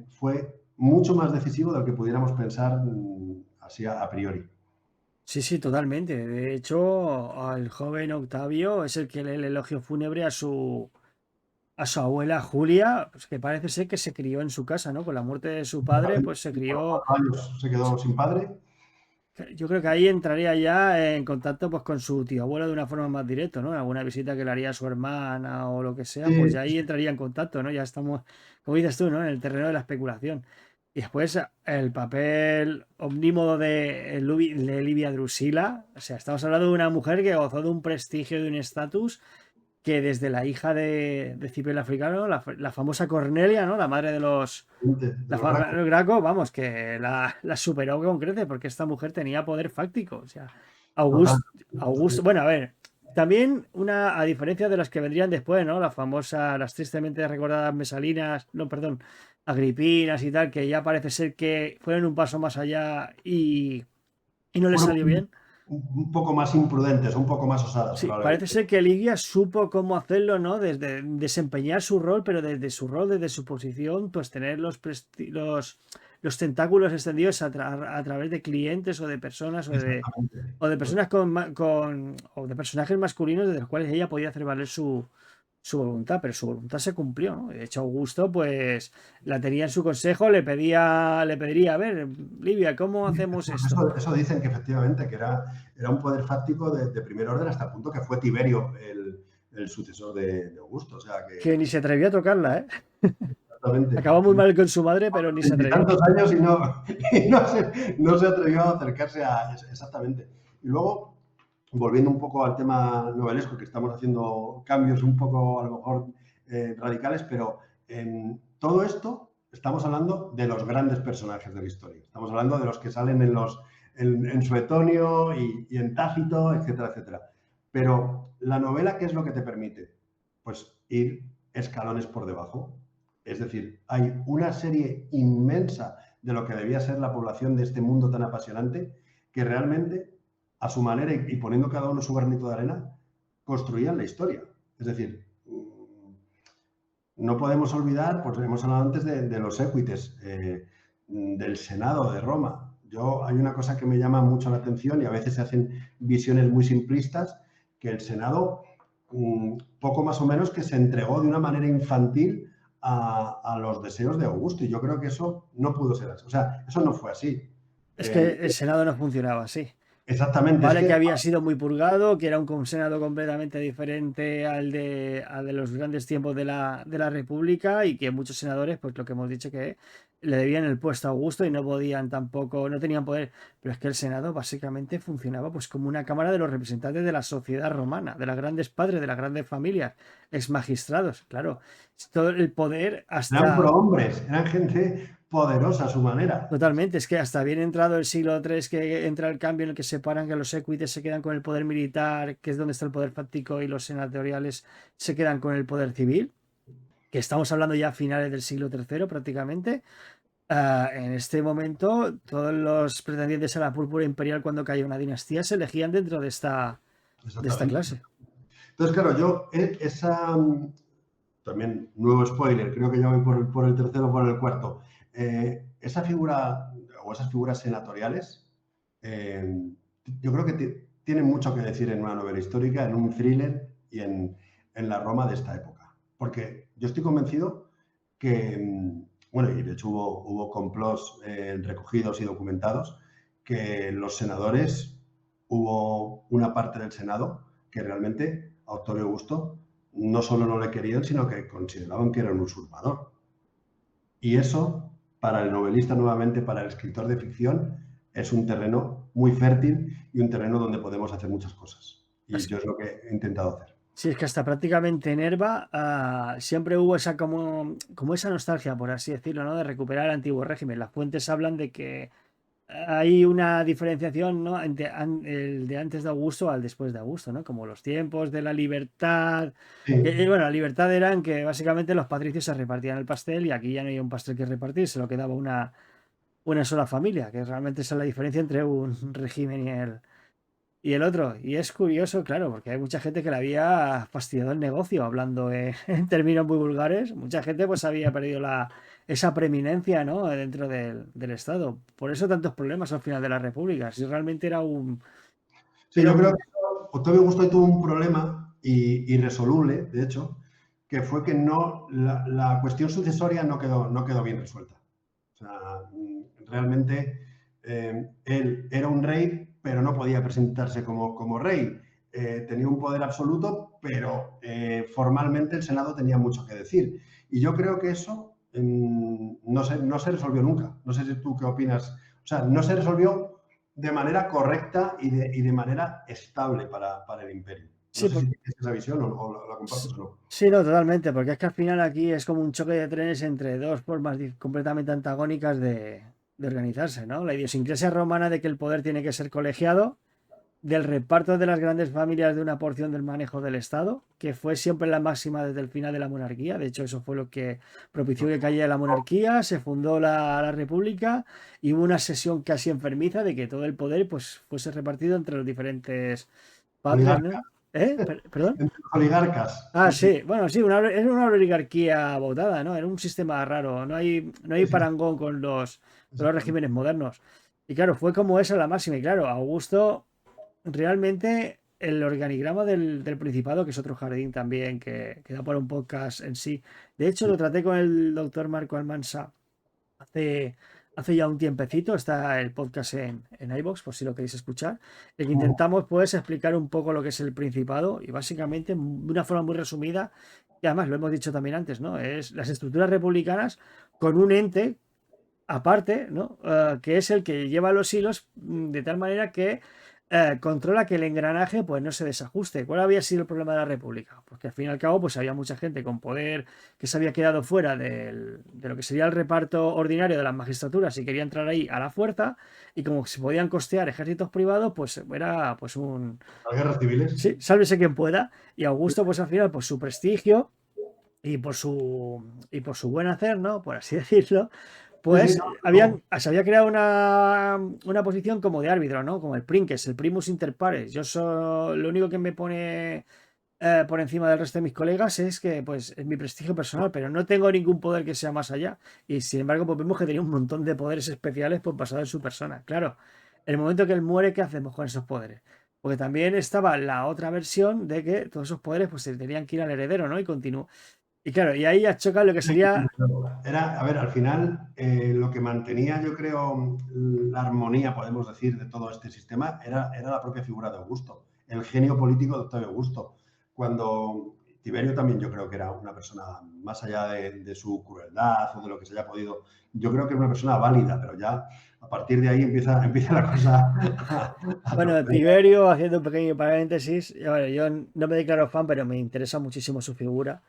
fue mucho más decisivo de lo que pudiéramos pensar así a priori. Sí, sí, totalmente. De hecho, al joven Octavio es el que lee el elogio fúnebre a su abuela Julia, pues que parece ser que se crió en su casa, ¿no? Con la muerte de su padre, pues se Por crió. 4 años se quedó sin padre. Yo creo que ahí entraría ya en contacto pues con su tío abuelo de una forma más directa, ¿no? En alguna visita que le haría a su hermana o lo que sea, pues Sí, ya ahí entraría en contacto, ¿no? Ya estamos, como dices tú, ¿no? En el terreno de la especulación. Y después el papel omnímodo de Livia Drusila, o sea, estamos hablando de una mujer que gozó de un prestigio, de un estatus que desde la hija de Cipión el Africano, la famosa Cornelia, ¿no? La madre de los de los Gracos. el Graco, vamos, que la superó con creces porque esta mujer tenía poder fáctico. O sea, Total. Augusto, bueno, a ver, también a diferencia de las que vendrían después, ¿no? Las tristemente recordadas Mesalinas, no, perdón, Agripinas y tal, que ya parece ser que fueron un paso más allá y no les Fueron salió bien. un poco más imprudentes, un poco más osadas, Sí, parece probablemente. ser que Ligia supo cómo hacerlo, ¿no? Desde desempeñar su rol, pero desde su rol, desde su posición, pues tener los tentáculos extendidos a través de clientes o de personas Exactamente. o de personas o de personajes masculinos de los cuales ella podía hacer valer su voluntad, pero su voluntad se cumplió, ¿no? De hecho, Augusto, pues la tenía en su consejo, le pediría, a ver, Livia, ¿cómo hacemos Pues esto? eso dicen que efectivamente que era un poder fáctico de primer orden hasta el punto que fue Tiberio el sucesor de Augusto. O sea Que que ni se atrevió a tocarla, ¿eh? exactamente. Acabó muy mal con su madre, pero ni se atrevió. Veintitantos años y no se atrevió a acercarse a exactamente. Y luego, volviendo un poco al tema novelesco, que estamos haciendo cambios un poco a lo mejor radicales, pero en todo esto estamos hablando de los grandes personajes de la historia. Estamos hablando de los que salen en Suetonio y en Tácito, etcétera, etcétera. Pero la novela, ¿qué es lo que te permite? Pues ir escalones por debajo. Es decir, hay una serie inmensa de lo que debía ser la población de este mundo tan apasionante que realmente, a su manera y poniendo cada uno su granito de arena, construían la historia. Es decir, no podemos olvidar, pues hemos hablado antes de los equites, del Senado de Roma. Hay una cosa que me llama mucho la atención y a veces se hacen visiones muy simplistas, que el Senado, poco más o menos, que se entregó de una manera infantil a los deseos de Augusto. Y yo creo que eso no pudo ser así. O sea, eso no fue así. Es que el Senado no funcionaba así. Exactamente. Vale, que había sido muy purgado, que era un Senado completamente diferente al de los grandes tiempos de la República, y que muchos senadores, pues lo que hemos dicho, que le debían el puesto a Augusto y no podían tampoco, no tenían poder. Pero es que el Senado básicamente funcionaba pues como una cámara de los representantes de la sociedad romana, de los grandes padres, de las grandes familias, ex magistrados, claro. Todo el poder Eran hasta... prohombres, eran gente poderosa a su manera. Totalmente, es que hasta bien entrado el siglo III, que entra el cambio en el que separan, que los equites se quedan con el poder militar, que es donde está el poder fáctico, y los senatoriales se quedan con el poder civil, que estamos hablando ya a finales del siglo III prácticamente. En este momento, todos los pretendientes a la púrpura imperial, cuando cae una dinastía, se elegían dentro de esta clase. Entonces, claro, también nuevo spoiler, creo que ya voy por el tercero o por el cuarto. Esa figura o esas figuras senatoriales, yo creo que tienen mucho que decir en una novela histórica, en un thriller y en la Roma de esta época. Porque yo estoy convencido que, bueno, y de hecho hubo complots recogidos y documentados, que los senadores, hubo una parte del Senado que realmente a Octavio Augusto no solo no le querían, sino que consideraban que era un usurpador. Y eso, para el novelista, nuevamente, para el escritor de ficción, es un terreno muy fértil y un terreno donde podemos hacer muchas cosas. Y yo es lo que he intentado hacer. Sí, es que hasta prácticamente en Nerva siempre hubo esa como esa nostalgia, por así decirlo, ¿no? De recuperar el antiguo régimen. Las fuentes hablan de que hay una diferenciación, ¿no? Entre el de antes de Augusto al después de Augusto, ¿no? Como los tiempos de la libertad. Sí. Bueno, la libertad era en que básicamente los patricios se repartían el pastel, y aquí ya no hay un pastel que repartir, se lo quedaba una sola familia, que realmente esa es la diferencia entre un régimen y el otro. Y es curioso, claro, porque hay mucha gente que le había fastidiado el negocio, hablando en términos muy vulgares. Mucha gente pues había perdido esa preeminencia, ¿no? Dentro del Estado. Por eso tantos problemas al final de la República. Si realmente era un... Sí, yo creo que Octavio Augusto tuvo un problema irresoluble, de hecho, que fue que la cuestión sucesoria no quedó bien resuelta. O sea, realmente él era un rey, pero no podía presentarse como rey. Tenía un poder absoluto, pero formalmente el Senado tenía mucho que decir. Y yo creo que eso no se resolvió nunca. No sé si tú qué opinas. O sea, no se resolvió de manera correcta y de manera estable para el imperio. No sé si tienes esa visión o la compartes o no. Sí, no, totalmente, porque es que al final aquí es como un choque de trenes entre dos formas completamente antagónicas de organizarse, ¿no? La idiosincrasia romana de que el poder tiene que ser colegiado, del reparto de las grandes familias de una porción del manejo del Estado, que fue siempre la máxima desde el final de la monarquía. De hecho, eso fue lo que propició que cayera la monarquía, se fundó la República, y hubo una sesión casi enfermiza de que todo el poder pues fuese repartido entre los diferentes padres, ¿no? ¿Perdón? Entre los oligarcas. Sí, bueno, sí, es una oligarquía votada, ¿no? Era un sistema raro, no hay parangón con los regímenes modernos. Y claro, fue como esa la máxima. Y claro, Augusto, realmente el organigrama del Principado, que es otro jardín también, que da para un podcast en sí. De hecho, lo traté con el doctor Marco Almansa hace ya un tiempecito. Está el podcast en iVoox, por si lo queréis escuchar. El que intentamos pues explicar un poco lo que es el Principado, y básicamente de una forma muy resumida, y además lo hemos dicho también antes, ¿no? Es las estructuras republicanas con un ente aparte, ¿no? Que es el que lleva los hilos, de tal manera que controla que el engranaje pues no se desajuste. ¿Cuál había sido el problema de la República? Porque al fin y al cabo pues había mucha gente con poder que se había quedado fuera de lo que sería el reparto ordinario de las magistraturas y quería entrar ahí a la fuerza, y como se podían costear ejércitos privados, pues era pues un... Las guerras civiles. Sí, sálvese quien pueda. Y Augusto pues al final pues su prestigio y por su buen hacer, ¿no? Por así decirlo, Sí, sí, pues no, no. se había creado una posición como de árbitro, ¿no? Como el Princes, el primus inter pares. Yo soy, lo único que me pone por encima del resto de mis colegas es que, pues, es mi prestigio personal, pero no tengo ningún poder que sea más allá. Y sin embargo, pues vemos que tenía un montón de poderes especiales pues, basados en su persona. Claro, el momento que él muere, ¿qué hacemos con esos poderes? Porque también estaba la otra versión de que todos esos poderes pues se tenían que ir al heredero, ¿no? Y continúa. Y claro, y ahí ya choca lo que sería. Era, a ver, al final, lo que mantenía, yo creo, la armonía, podemos decir, de todo este sistema era la propia figura de Augusto, el genio político de Octavio Augusto. Cuando Tiberio también yo creo que era una persona, más allá de su crueldad o de lo que se haya podido, yo creo que era una persona válida, pero ya a partir de ahí empieza la cosa a Bueno, torcer. Tiberio, haciendo un pequeño paréntesis, a ver, yo no me declaro fan, pero me interesa muchísimo su figura.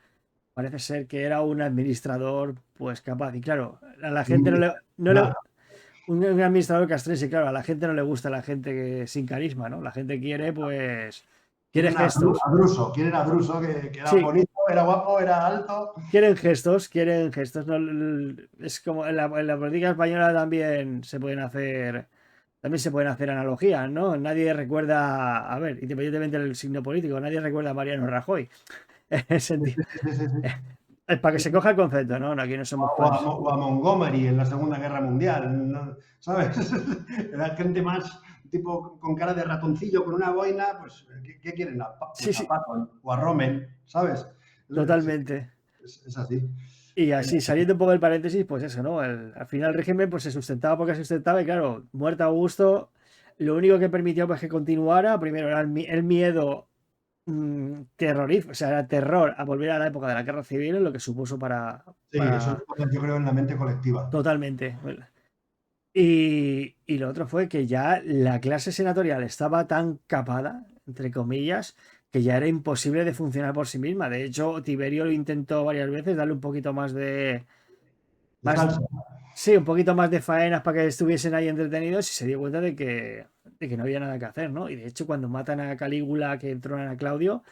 Parece ser que era un administrador, pues capaz. Y claro, a la gente Nada. un administrador castrense, claro, a la gente no le gusta la gente sin carisma, ¿no? La gente quiere, pues, quiere Quieren a gestos. Druso, quieren a Druso, que era Sí, bonito, era guapo, era alto. quieren gestos, quieren gestos. No, es como en la política española también se pueden hacer analogías, ¿no? Nadie recuerda, a ver, independientemente del signo político, nadie recuerda a Mariano Rajoy. En ese sentido. Sí, sí, sí. Es para que se coja el concepto, ¿no? No, aquí no somos fans. O a Montgomery en la Segunda Guerra Mundial, ¿no? ¿Sabes? Era gente más tipo con cara de ratoncillo, con una boina, pues, ¿qué quieren? Sí, Pues a sí, Patton o a Rommel, ¿sabes? Es, totalmente. es así. Y así, saliendo un poco del paréntesis, pues eso, ¿no? Al final el régimen pues se sustentaba porque se sustentaba y claro, muerto Augusto, lo único que permitió pues que continuara, primero era el miedo terrorífico, o sea, era terror a volver a la época de la guerra civil, lo que supuso para, Sí, eso es para yo creo en la mente colectiva. totalmente. Y lo otro fue que ya la clase senatorial estaba tan capada, entre comillas, que ya era imposible de funcionar por sí misma. De hecho, Tiberio lo intentó varias veces darle un poquito más de, De más, salsa. sí, un poquito más de faenas para que estuviesen ahí entretenidos y se dio cuenta de que no había nada que hacer, ¿no? Y de hecho, cuando matan a Calígula, que tronan a Claudio,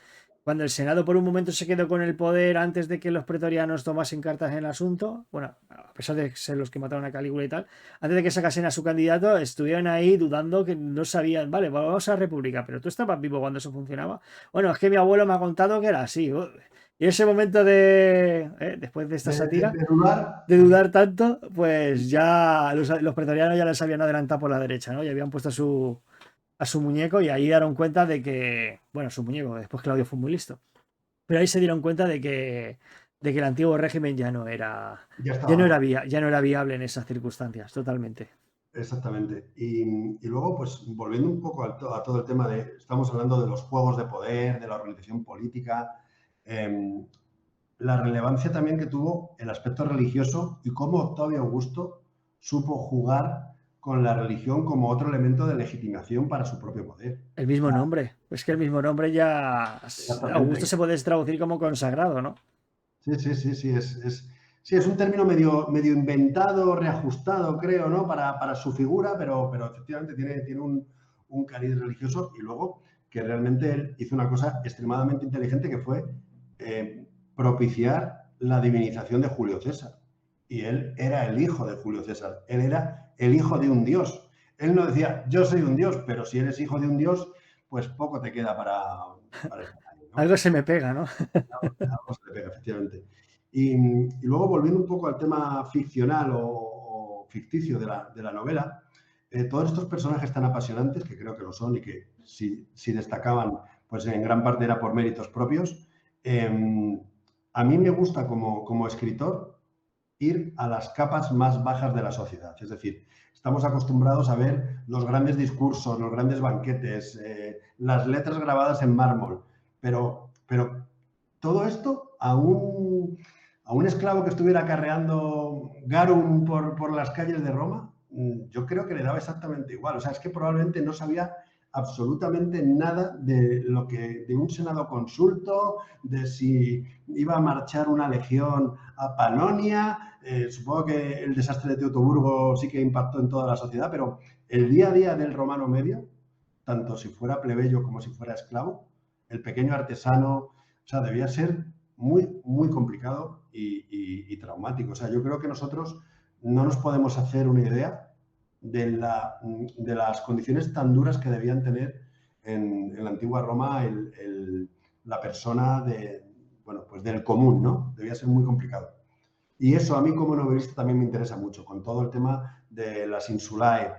cuando el Senado por un momento se quedó con el poder antes de que los pretorianos tomasen cartas en el asunto, bueno, a pesar de ser los que mataron a Calígula y tal, antes de que sacasen a su candidato, estuvieron ahí dudando, que no sabían, vale, vamos a la República, pero tú estabas vivo cuando eso funcionaba. Bueno, es que mi abuelo me ha contado que era así. Y ese momento después de esta sátira, De dudar. de dudar tanto, pues ya los pretorianos ya les habían adelantado por la derecha, ¿no? Y habían puesto a su muñeco y ahí dieron cuenta de que, bueno, su muñeco, después Claudio fue muy listo, pero ahí se dieron cuenta de que el antiguo régimen Ya ya estaba no era, muerto. ya no era viable en esas circunstancias, totalmente. Exactamente. Y luego, pues volviendo un poco a todo el tema estamos hablando de los juegos de poder, de la organización política, em, la relevancia también que tuvo el aspecto religioso y cómo Octavio Augusto supo jugar con la religión como otro elemento de legitimación para su propio poder. El mismo nombre, es que el mismo nombre ya, Augusto Exactamente. se puede traducir como consagrado, ¿no? Sí, sí, sí, sí, sí, es un término medio inventado, reajustado, creo, ¿no? Para su figura, pero efectivamente tiene un cariz religioso y luego que realmente él hizo una cosa extremadamente inteligente que fue propiciar la divinización de Julio César. Y él era el hijo de Julio César, él era el hijo de un dios. Él no decía, yo soy un dios, pero si eres hijo de un dios, pues poco te queda para estar ahí, ¿no? Algo se me pega, ¿no? Algo se le pega, efectivamente. Y luego, volviendo un poco al tema ficcional o ficticio de la novela, todos estos personajes tan apasionantes, que creo que lo son y que si destacaban, pues en gran parte era por méritos propios, a mí me gusta como escritor ir a las capas más bajas de la sociedad. Es decir, estamos acostumbrados a ver los grandes discursos, los grandes banquetes, las letras grabadas en mármol, pero todo esto a un esclavo que estuviera acarreando garum por las calles de Roma, yo creo que le daba exactamente igual. O sea, es que probablemente no sabía absolutamente nada de un senado consulto, de si iba a marchar una legión a Panonia. Supongo que el desastre de Teutoburgo sí que impactó en toda la sociedad, pero el día a día del romano medio, tanto si fuera plebeyo como si fuera esclavo, el pequeño artesano, o sea, debía ser muy, muy complicado y traumático. O sea, yo creo que nosotros no nos podemos hacer una idea de las condiciones tan duras que debían tener en la antigua Roma la persona bueno, pues del común, ¿no? Debía ser muy complicado. Y eso a mí como novelista también me interesa mucho, con todo el tema de las insulae,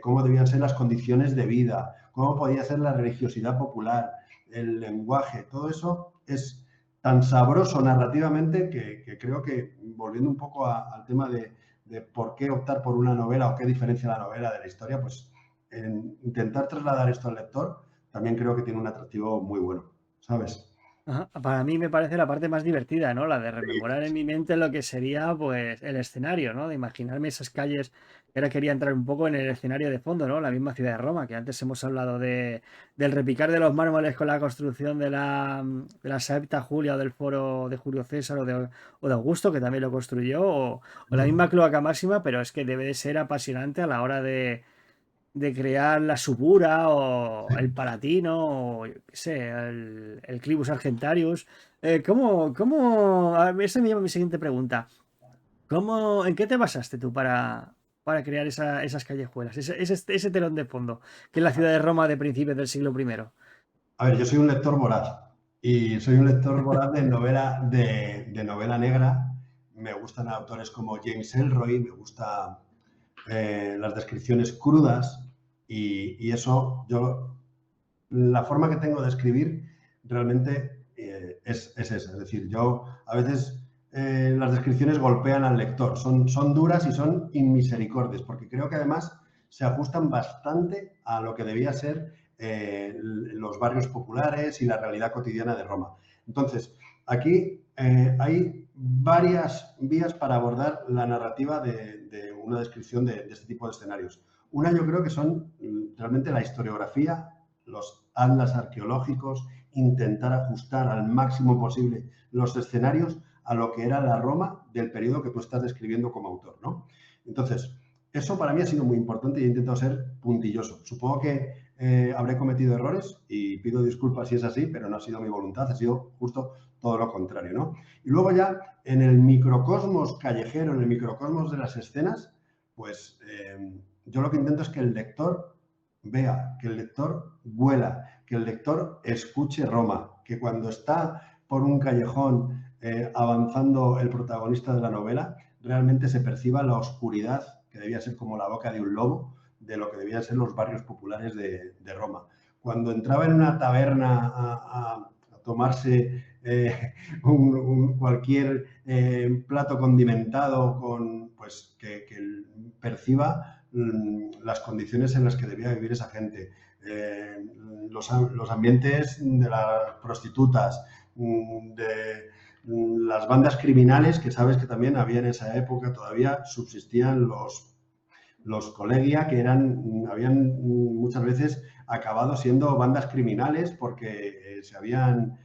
cómo debían ser las condiciones de vida, cómo podía ser la religiosidad popular, el lenguaje, todo eso es tan sabroso narrativamente que creo que, volviendo un poco al tema de por qué optar por una novela o qué diferencia la novela de la historia, pues intentar trasladar esto al lector también creo que tiene un atractivo muy bueno, ¿sabes? Ajá. Para mí me parece la parte más divertida, ¿no? La de rememorar en mi mente lo que sería, pues, el escenario, ¿no? De imaginarme esas calles. Ahora quería entrar un poco en el escenario de fondo, ¿no? La misma ciudad de Roma, que antes hemos hablado del repicar de los mármoles con la construcción de la Saepta Julia o del Foro de Julio César o de Augusto, que también lo construyó, o la misma Cloaca Máxima, pero es que debe de ser apasionante a la hora de crear la Subura o el Palatino o yo qué sé, el Clivus Argentarius. Esa me lleva a mi siguiente pregunta. ¿En qué te basaste tú para crear esas callejuelas, ese telón de fondo, que es la ciudad de Roma de principios del siglo primero? A ver, yo soy un lector voraz y soy un lector voraz de novela negra. Me gustan autores como James Ellroy, me gustan las descripciones crudas y eso, la forma que tengo de escribir realmente es esa. Es decir, yo a veces las descripciones golpean al lector, son duras y son inmisericordias, porque creo que además se ajustan bastante a lo que debía ser los barrios populares y la realidad cotidiana de Roma. Entonces, aquí hay varias vías para abordar la narrativa de una descripción de este tipo de escenarios. Una yo creo que son realmente la historiografía, los atlas arqueológicos, intentar ajustar al máximo posible los escenarios a lo que era la Roma del periodo que tú estás describiendo como autor, ¿no? Entonces, eso para mí ha sido muy importante y he intentado ser puntilloso. Supongo que habré cometido errores y pido disculpas si es así, pero no ha sido mi voluntad, ha sido justo todo lo contrario, ¿no? Y luego ya en el microcosmos callejero, en el microcosmos de las escenas, pues yo lo que intento es que el lector vea, que el lector huela, que el lector escuche Roma, que cuando está por un callejón avanzando el protagonista de la novela, realmente se perciba la oscuridad, que debía ser como la boca de un lobo, de lo que debían ser los barrios populares de Roma. Cuando entraba en una taberna a tomarse cualquier plato condimentado pues, que perciba las condiciones en las que debía vivir esa gente, los ambientes de las prostitutas, de las bandas criminales, que sabes que también había en esa época, todavía subsistían los colegia, que habían muchas veces acabado siendo bandas criminales porque se habían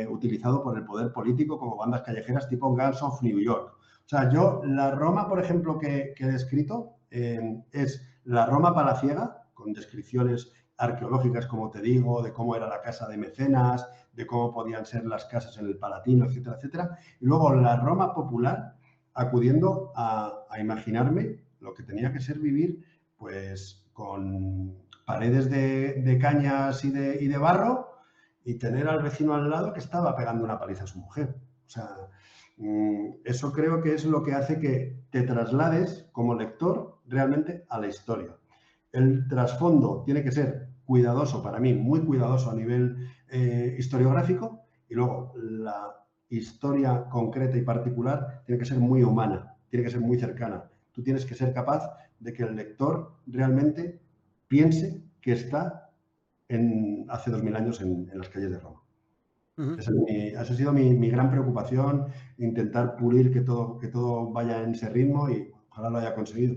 utilizado por el poder político como bandas callejeras tipo Gangs of New York. O sea, yo la Roma, por ejemplo, que he descrito es la Roma palaciega, con descripciones arqueológicas, como te digo, de cómo era la casa de Mecenas, de cómo podían ser las casas en el Palatino, etcétera, etcétera. Y luego la Roma popular, acudiendo a imaginarme lo que tenía que ser vivir, pues con paredes de cañas y de barro y tener al vecino al lado que estaba pegando una paliza a su mujer. O sea, eso creo que es lo que hace que te traslades como lector realmente a la historia. El trasfondo tiene que ser cuidadoso, para mí, muy cuidadoso a nivel historiográfico, y luego la historia concreta y particular tiene que ser muy humana, tiene que ser muy cercana. Tú tienes que ser capaz de que el lector realmente piense que está hace 2000 años en las calles de Roma. Esa ha sido mi gran preocupación, intentar pulir que todo vaya en ese ritmo y ojalá lo haya conseguido.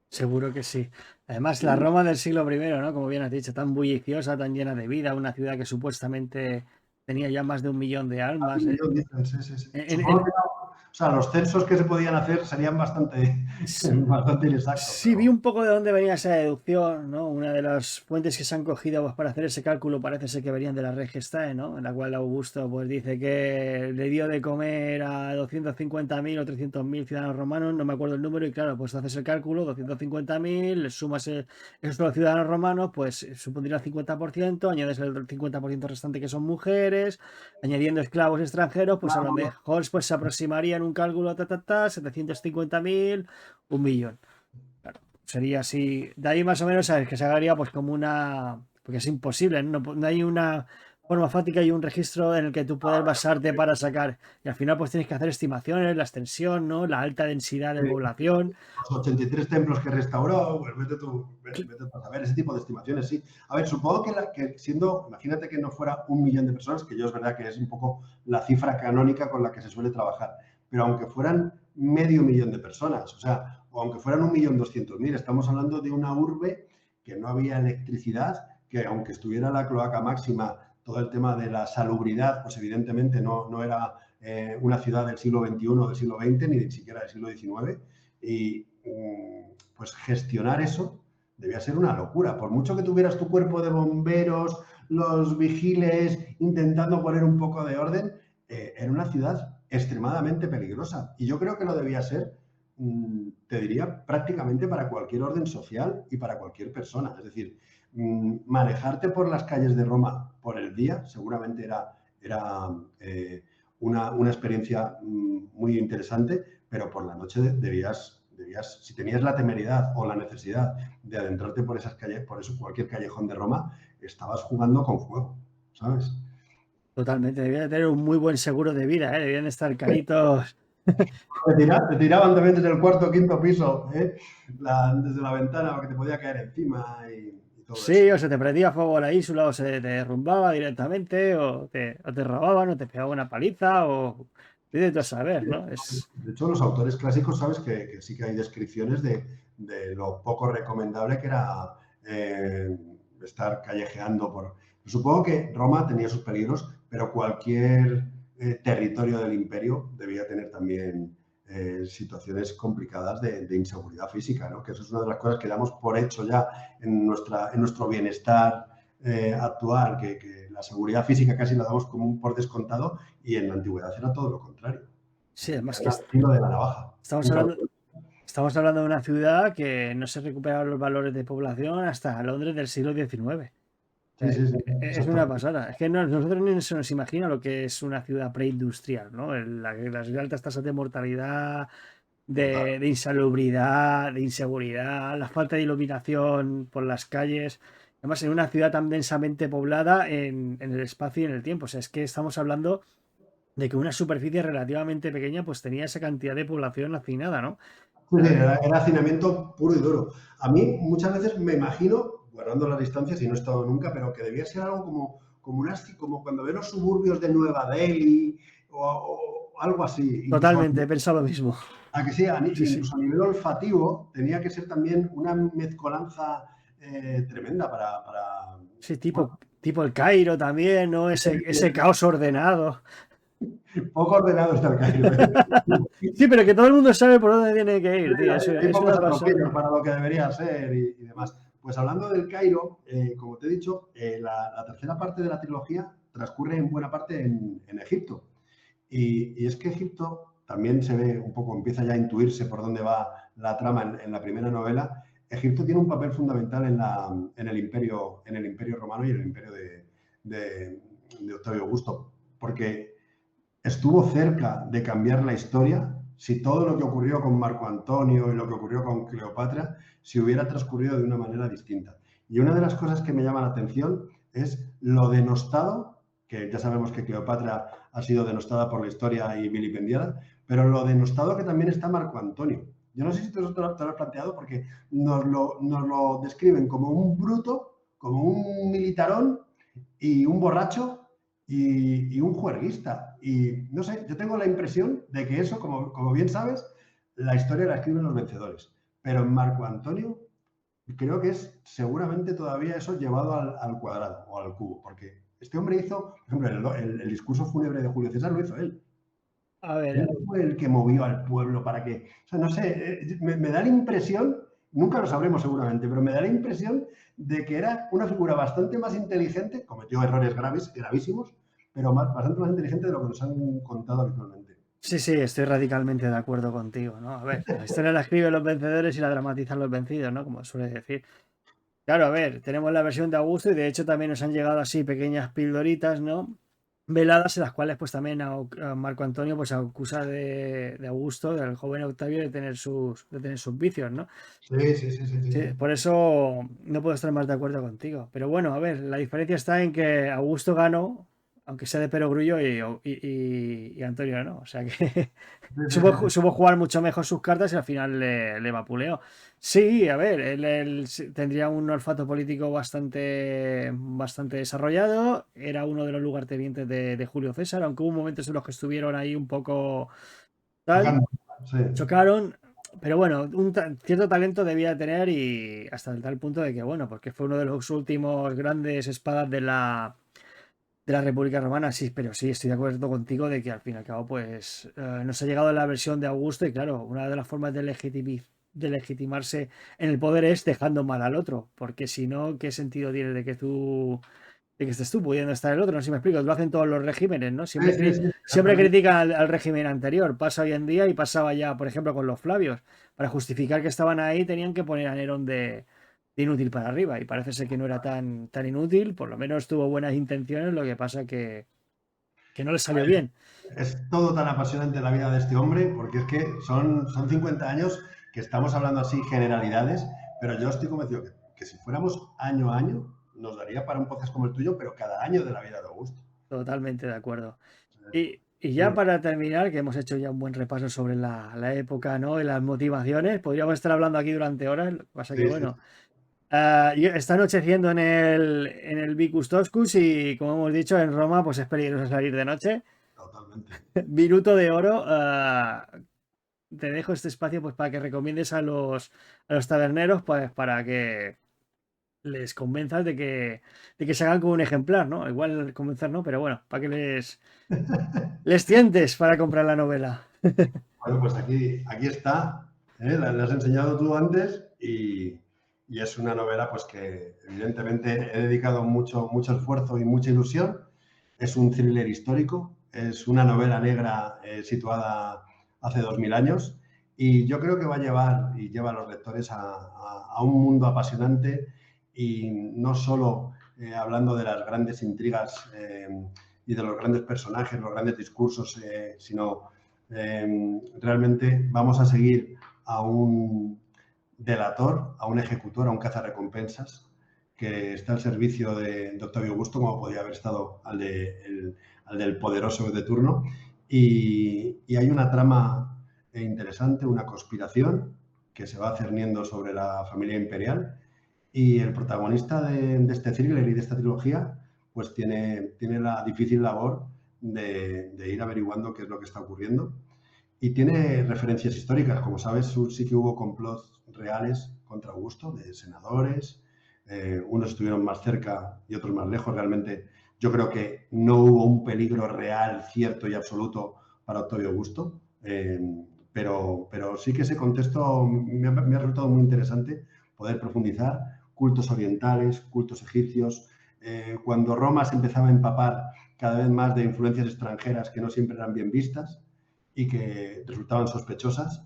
Seguro que sí. Además, la Roma del siglo I, ¿no? Como bien has dicho, tan bulliciosa, tan llena de vida, una ciudad que supuestamente tenía ya más de 1 millón de Más de almas. un millón, dicen, sí, sí, sí. En- Supongo en- que no, o sea, los censos que se podían hacer serían bastante, bastante inexactos, Sí, vi pero un poco de dónde venía esa deducción, ¿no? Una de las fuentes que se han cogido pues, para hacer ese cálculo parece ser que venían de la Regestae, ¿no? En la cual Augusto pues dice que le dio de comer a 250.000 o 300.000 ciudadanos romanos, no me acuerdo el número, y claro, pues haces el cálculo, 250.000, le sumas esos los ciudadanos romanos, pues supondría el 50%, añades el 50% restante que son mujeres, añadiendo esclavos extranjeros, pues a lo mejor pues, se aproximaría en un cálculo, 750.000, 1 millón. Claro, sería así. De ahí más o menos sabes que se haría pues como una. Porque es imposible, no hay una forma fáctica y un registro en el que tú puedas basarte para sacar. Y al final pues tienes que hacer estimaciones, la extensión, ¿no? La alta densidad de población. los 83 templos que restauró, pues vete tú a saber, ese tipo de estimaciones, sí. A ver, supongo que siendo, imagínate que no fuera 1 millón de personas, que yo es verdad que es un poco la cifra canónica con la que se suele trabajar, pero aunque fueran medio millón de personas, o sea, o aunque fueran 1.200.000, estamos hablando de una urbe que no había electricidad, que aunque estuviera la cloaca máxima, todo el tema de la salubridad, pues evidentemente no era una ciudad del siglo XXI, del siglo XX, ni siquiera del siglo XIX, y pues gestionar eso debía ser una locura. Por mucho que tuvieras tu cuerpo de bomberos, los vigiles, intentando poner un poco de orden, era una ciudad extremadamente peligrosa. Y yo creo que lo debía ser, te diría, prácticamente para cualquier orden social y para cualquier persona. Es decir, manejarte por las calles de Roma por el día seguramente era una experiencia muy interesante, pero por la noche debías, si tenías la temeridad o la necesidad de adentrarte por esas calles, por eso cualquier callejón de Roma, estabas jugando con fuego, ¿sabes? Totalmente. Debían tener un muy buen seguro de vida, ¿eh? Debían estar caritos. Te tiraban también desde el cuarto o quinto piso, ¿eh? Desde la ventana, porque te podía caer encima y todo eso. Sí, o se te prendía fuego la isla, o se te derrumbaba directamente, o te robaban, o te pegaban una paliza, o. Tienes que saber, ¿no? De hecho, los autores clásicos, sabes que sí que hay descripciones de lo poco recomendable que era estar callejeando por. Supongo que Roma tenía sus peligros, pero cualquier territorio del imperio debía tener también situaciones complicadas de inseguridad física, ¿no? Que eso es una de las cosas que damos por hecho ya en nuestro bienestar actual, que la seguridad física casi la damos como un por descontado, y en la antigüedad era todo lo contrario. Sí, además que Era el filo de la navaja. estamos hablando, estamos hablando de una ciudad que no se recuperaron los valores de población hasta Londres del siglo XIX. Sí, sí, sí, Es una exactamente. pasada. Es que nosotros ni se nos imagina lo que es una ciudad preindustrial, ¿no? Las altas tasas de mortalidad, Total. de insalubridad, de inseguridad, la falta de iluminación por las calles. Además, en una ciudad tan densamente poblada en el espacio y en el tiempo. O sea, es que estamos hablando de que una superficie relativamente pequeña pues tenía esa cantidad de población hacinada, ¿no? Sí, sí, era hacinamiento puro y duro. A mí muchas veces me imagino, guardando las distancias y no he estado nunca, pero que debía ser algo como cuando veo los suburbios de Nueva Delhi o algo así. Incluso Totalmente, he pensado lo mismo. a que sea, Sí, sí. incluso a nivel olfativo, tenía que ser también una mezcolanza tremenda Sí, bueno, tipo el Cairo también, ¿no? Ese caos ordenado. poco ordenado está el Cairo. Sí, pero que todo el mundo sabe por dónde tiene que ir, tío. Hay Es pocos una pasada. atropellos para lo que debería ser y demás. Pues hablando del Cairo, como te he dicho, la tercera parte de la trilogía transcurre en buena parte en Egipto. Y es que Egipto también se ve un poco, empieza ya a intuirse por dónde va la trama en la primera novela. Egipto tiene un papel fundamental en el imperio romano y en el imperio de Octavio Augusto, porque estuvo cerca de cambiar la historia si todo lo que ocurrió con Marco Antonio y lo que ocurrió con Cleopatra se hubiera transcurrido de una manera distinta. Y una de las cosas que me llama la atención es lo denostado, que ya sabemos que Cleopatra ha sido denostada por la historia y vilipendiada, pero lo denostado que también está Marco Antonio. Yo no sé si te lo has planteado, porque nos lo describen como un bruto, como un militarón y un borracho y un juerguista. Y no sé, yo tengo la impresión de que eso, como bien sabes, la historia la escriben los vencedores. Pero en Marco Antonio creo que es seguramente todavía eso llevado al cuadrado o al cubo, porque este hombre hizo, por ejemplo, el discurso fúnebre de Julio César lo hizo él. A Él ver, no fue el que movió al pueblo para que, o sea, no sé, me da la impresión, nunca lo sabremos seguramente, pero me da la impresión de que era una figura bastante más inteligente, cometió errores graves, gravísimos, pero bastante más inteligente de lo que nos han contado habitualmente. sí, sí, estoy radicalmente de acuerdo contigo, ¿no? A ver, la historia la escriben los vencedores y la dramatizan los vencidos, ¿no? Como suele decir. Claro, a ver, tenemos la versión de Augusto y de hecho también nos han llegado así pequeñas pildoritas, ¿no? Veladas en las cuales pues también a Marco Antonio pues acusa de Augusto, del joven Octavio, de tener sus vicios, ¿no? Sí, sí, sí, sí, sí. Sí, por eso no puedo estar más de acuerdo contigo. Pero bueno, a ver, la diferencia está en que Augusto ganó, aunque sea de perogrullo, y Antonio no. O sea que Sí, sí, sí, supo, sí. supo jugar mucho mejor sus cartas y al final le vapuleó. Sí, a ver, él tendría un olfato político bastante desarrollado. Era uno de los lugartenientes de Julio César, aunque hubo momentos en los que estuvieron ahí un poco tal, Tocando, sí. chocaron, pero bueno, cierto talento debía tener y hasta el tal punto de que, bueno, porque fue uno de los últimos grandes espadas de la República Romana, sí, pero sí, estoy de acuerdo contigo de que al fin y al cabo, pues, nos ha llegado la versión de Augusto y claro, una de las formas de legitimarse en el poder es dejando mal al otro, porque si no, ¿qué sentido tiene de que estés tú pudiendo estar el otro? No sé si me explico, lo hacen todos los regímenes, ¿no? Sí, Siempre, sí, sí, siempre exactamente. critican al régimen anterior, pasa hoy en día y pasaba ya, por ejemplo, con los Flavios. Para justificar que estaban ahí tenían que poner a Nerón de inútil para arriba y parece ser que no era tan inútil, por lo menos tuvo buenas intenciones, lo que pasa que no le salió bien. Es todo tan apasionante la vida de este hombre, porque es que son 50 años que estamos hablando así generalidades, pero yo estoy convencido que si fuéramos año a año, nos daría para un podcast como el tuyo, pero cada año de la vida de Augusto. Totalmente de acuerdo. Y ya Sí, para terminar, que hemos hecho ya un buen repaso sobre la época, ¿no? Y las motivaciones, podríamos estar hablando aquí durante horas, lo que pasa que, sí, sí, bueno, sí, está anocheciendo en el Vicus Toscus y, como hemos dicho, en Roma, pues es peligroso salir de noche. totalmente. Minuto de oro, te dejo este espacio pues para que recomiendes a los taberneros, pues para que les convenzas de que se hagan con un ejemplar, ¿no? Igual convencer, ¿no? Pero bueno, para que les tientes para comprar la novela. Bueno, pues aquí está, ¿eh? La has enseñado tú antes y es una novela pues que evidentemente he dedicado mucho, mucho esfuerzo y mucha ilusión. Es un thriller histórico, es una novela negra situada hace 2000 años y yo creo que va a llevar y lleva a los lectores a un mundo apasionante y no solo hablando de las grandes intrigas y de los grandes personajes, los grandes discursos, sino realmente vamos a seguir a un delator, a un ejecutor, a un cazarrecompensas que está al servicio de Octavio Augusto, como podía haber estado al del poderoso de turno. Y hay una trama interesante, una conspiración que se va cerniendo sobre la familia imperial. Y el protagonista de este thriller y de esta trilogía, pues tiene la difícil labor de ir averiguando qué es lo que está ocurriendo. Y tiene referencias históricas, como sabes, sí que hubo complots reales contra Augusto, de senadores, unos estuvieron más cerca y otros más lejos. Realmente yo creo que no hubo un peligro real, cierto y absoluto para Octavio Augusto, pero sí que ese contexto me ha resultado muy interesante poder profundizar. Cultos orientales, cultos egipcios, cuando Roma se empezaba a empapar cada vez más de influencias extranjeras que no siempre eran bien vistas, y que resultaban sospechosas.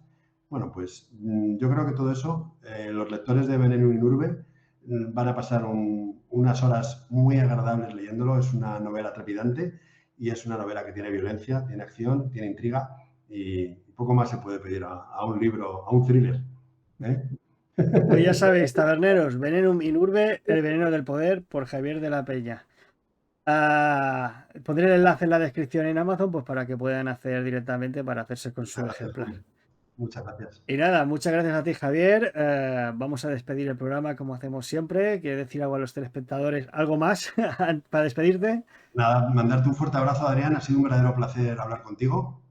Bueno, pues yo creo que todo eso, los lectores de Veneno in Urbe van a pasar unas horas muy agradables leyéndolo. Es una novela trepidante y es una novela que tiene violencia, tiene acción, tiene intriga y poco más se puede pedir a un libro, a un thriller. ¿Eh? Pues ya sabéis, taberneros, Venenum in Urbe, el veneno del poder, por Javier de la Peña. Pondré el enlace en la descripción en Amazon, pues para que puedan hacer directamente para hacerse con Muchas su gracias, ejemplar. Julio. Muchas gracias. Y nada, muchas gracias a ti, Javier. Vamos a despedir el programa como hacemos siempre. ¿Quieres decir algo a los telespectadores? ¿Algo más para despedirte? Nada, mandarte un fuerte abrazo, Adrián. Ha sido un verdadero placer hablar contigo.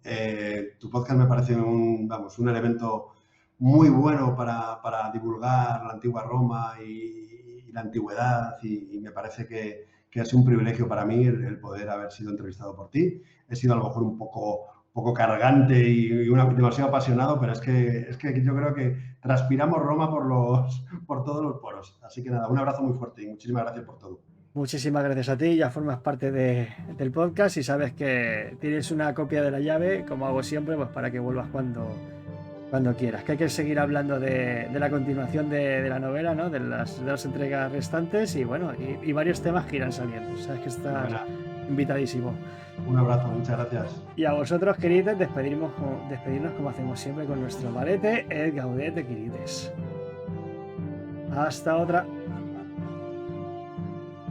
Tu podcast me parece un elemento muy bueno para divulgar la antigua Roma y la antigüedad, y me parece que ha sido un privilegio para mí el poder haber sido entrevistado por ti. He sido a lo mejor un poco cargante y demasiado apasionado, pero es que yo creo que transpiramos Roma por todos los poros. Así que nada, un abrazo muy fuerte y muchísimas gracias por todo. Muchísimas gracias a ti, ya formas parte del podcast y sabes que tienes una copia de la llave, como hago siempre, pues para que vuelvas cuando quieras. Que hay que seguir hablando de la continuación de la novela, ¿no? De las entregas restantes y bueno, y varios temas que irán saliendo. Sabes que estás invitadísimo. Un abrazo, muchas gracias. Y a vosotros, queridos, despedirnos como hacemos siempre con nuestro malete, et gaudete, querites. Hasta otra.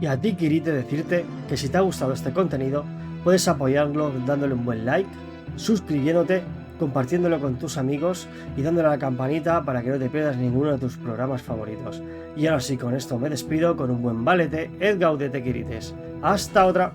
Y a ti, Kirite, decirte que si te ha gustado este contenido, puedes apoyarlo dándole un buen like, suscribiéndote, compartiéndolo con tus amigos y dándole a la campanita para que no te pierdas ninguno de tus programas favoritos. Y ahora sí, con esto me despido con un buen valete, et gaudete, quirites. ¡Hasta otra!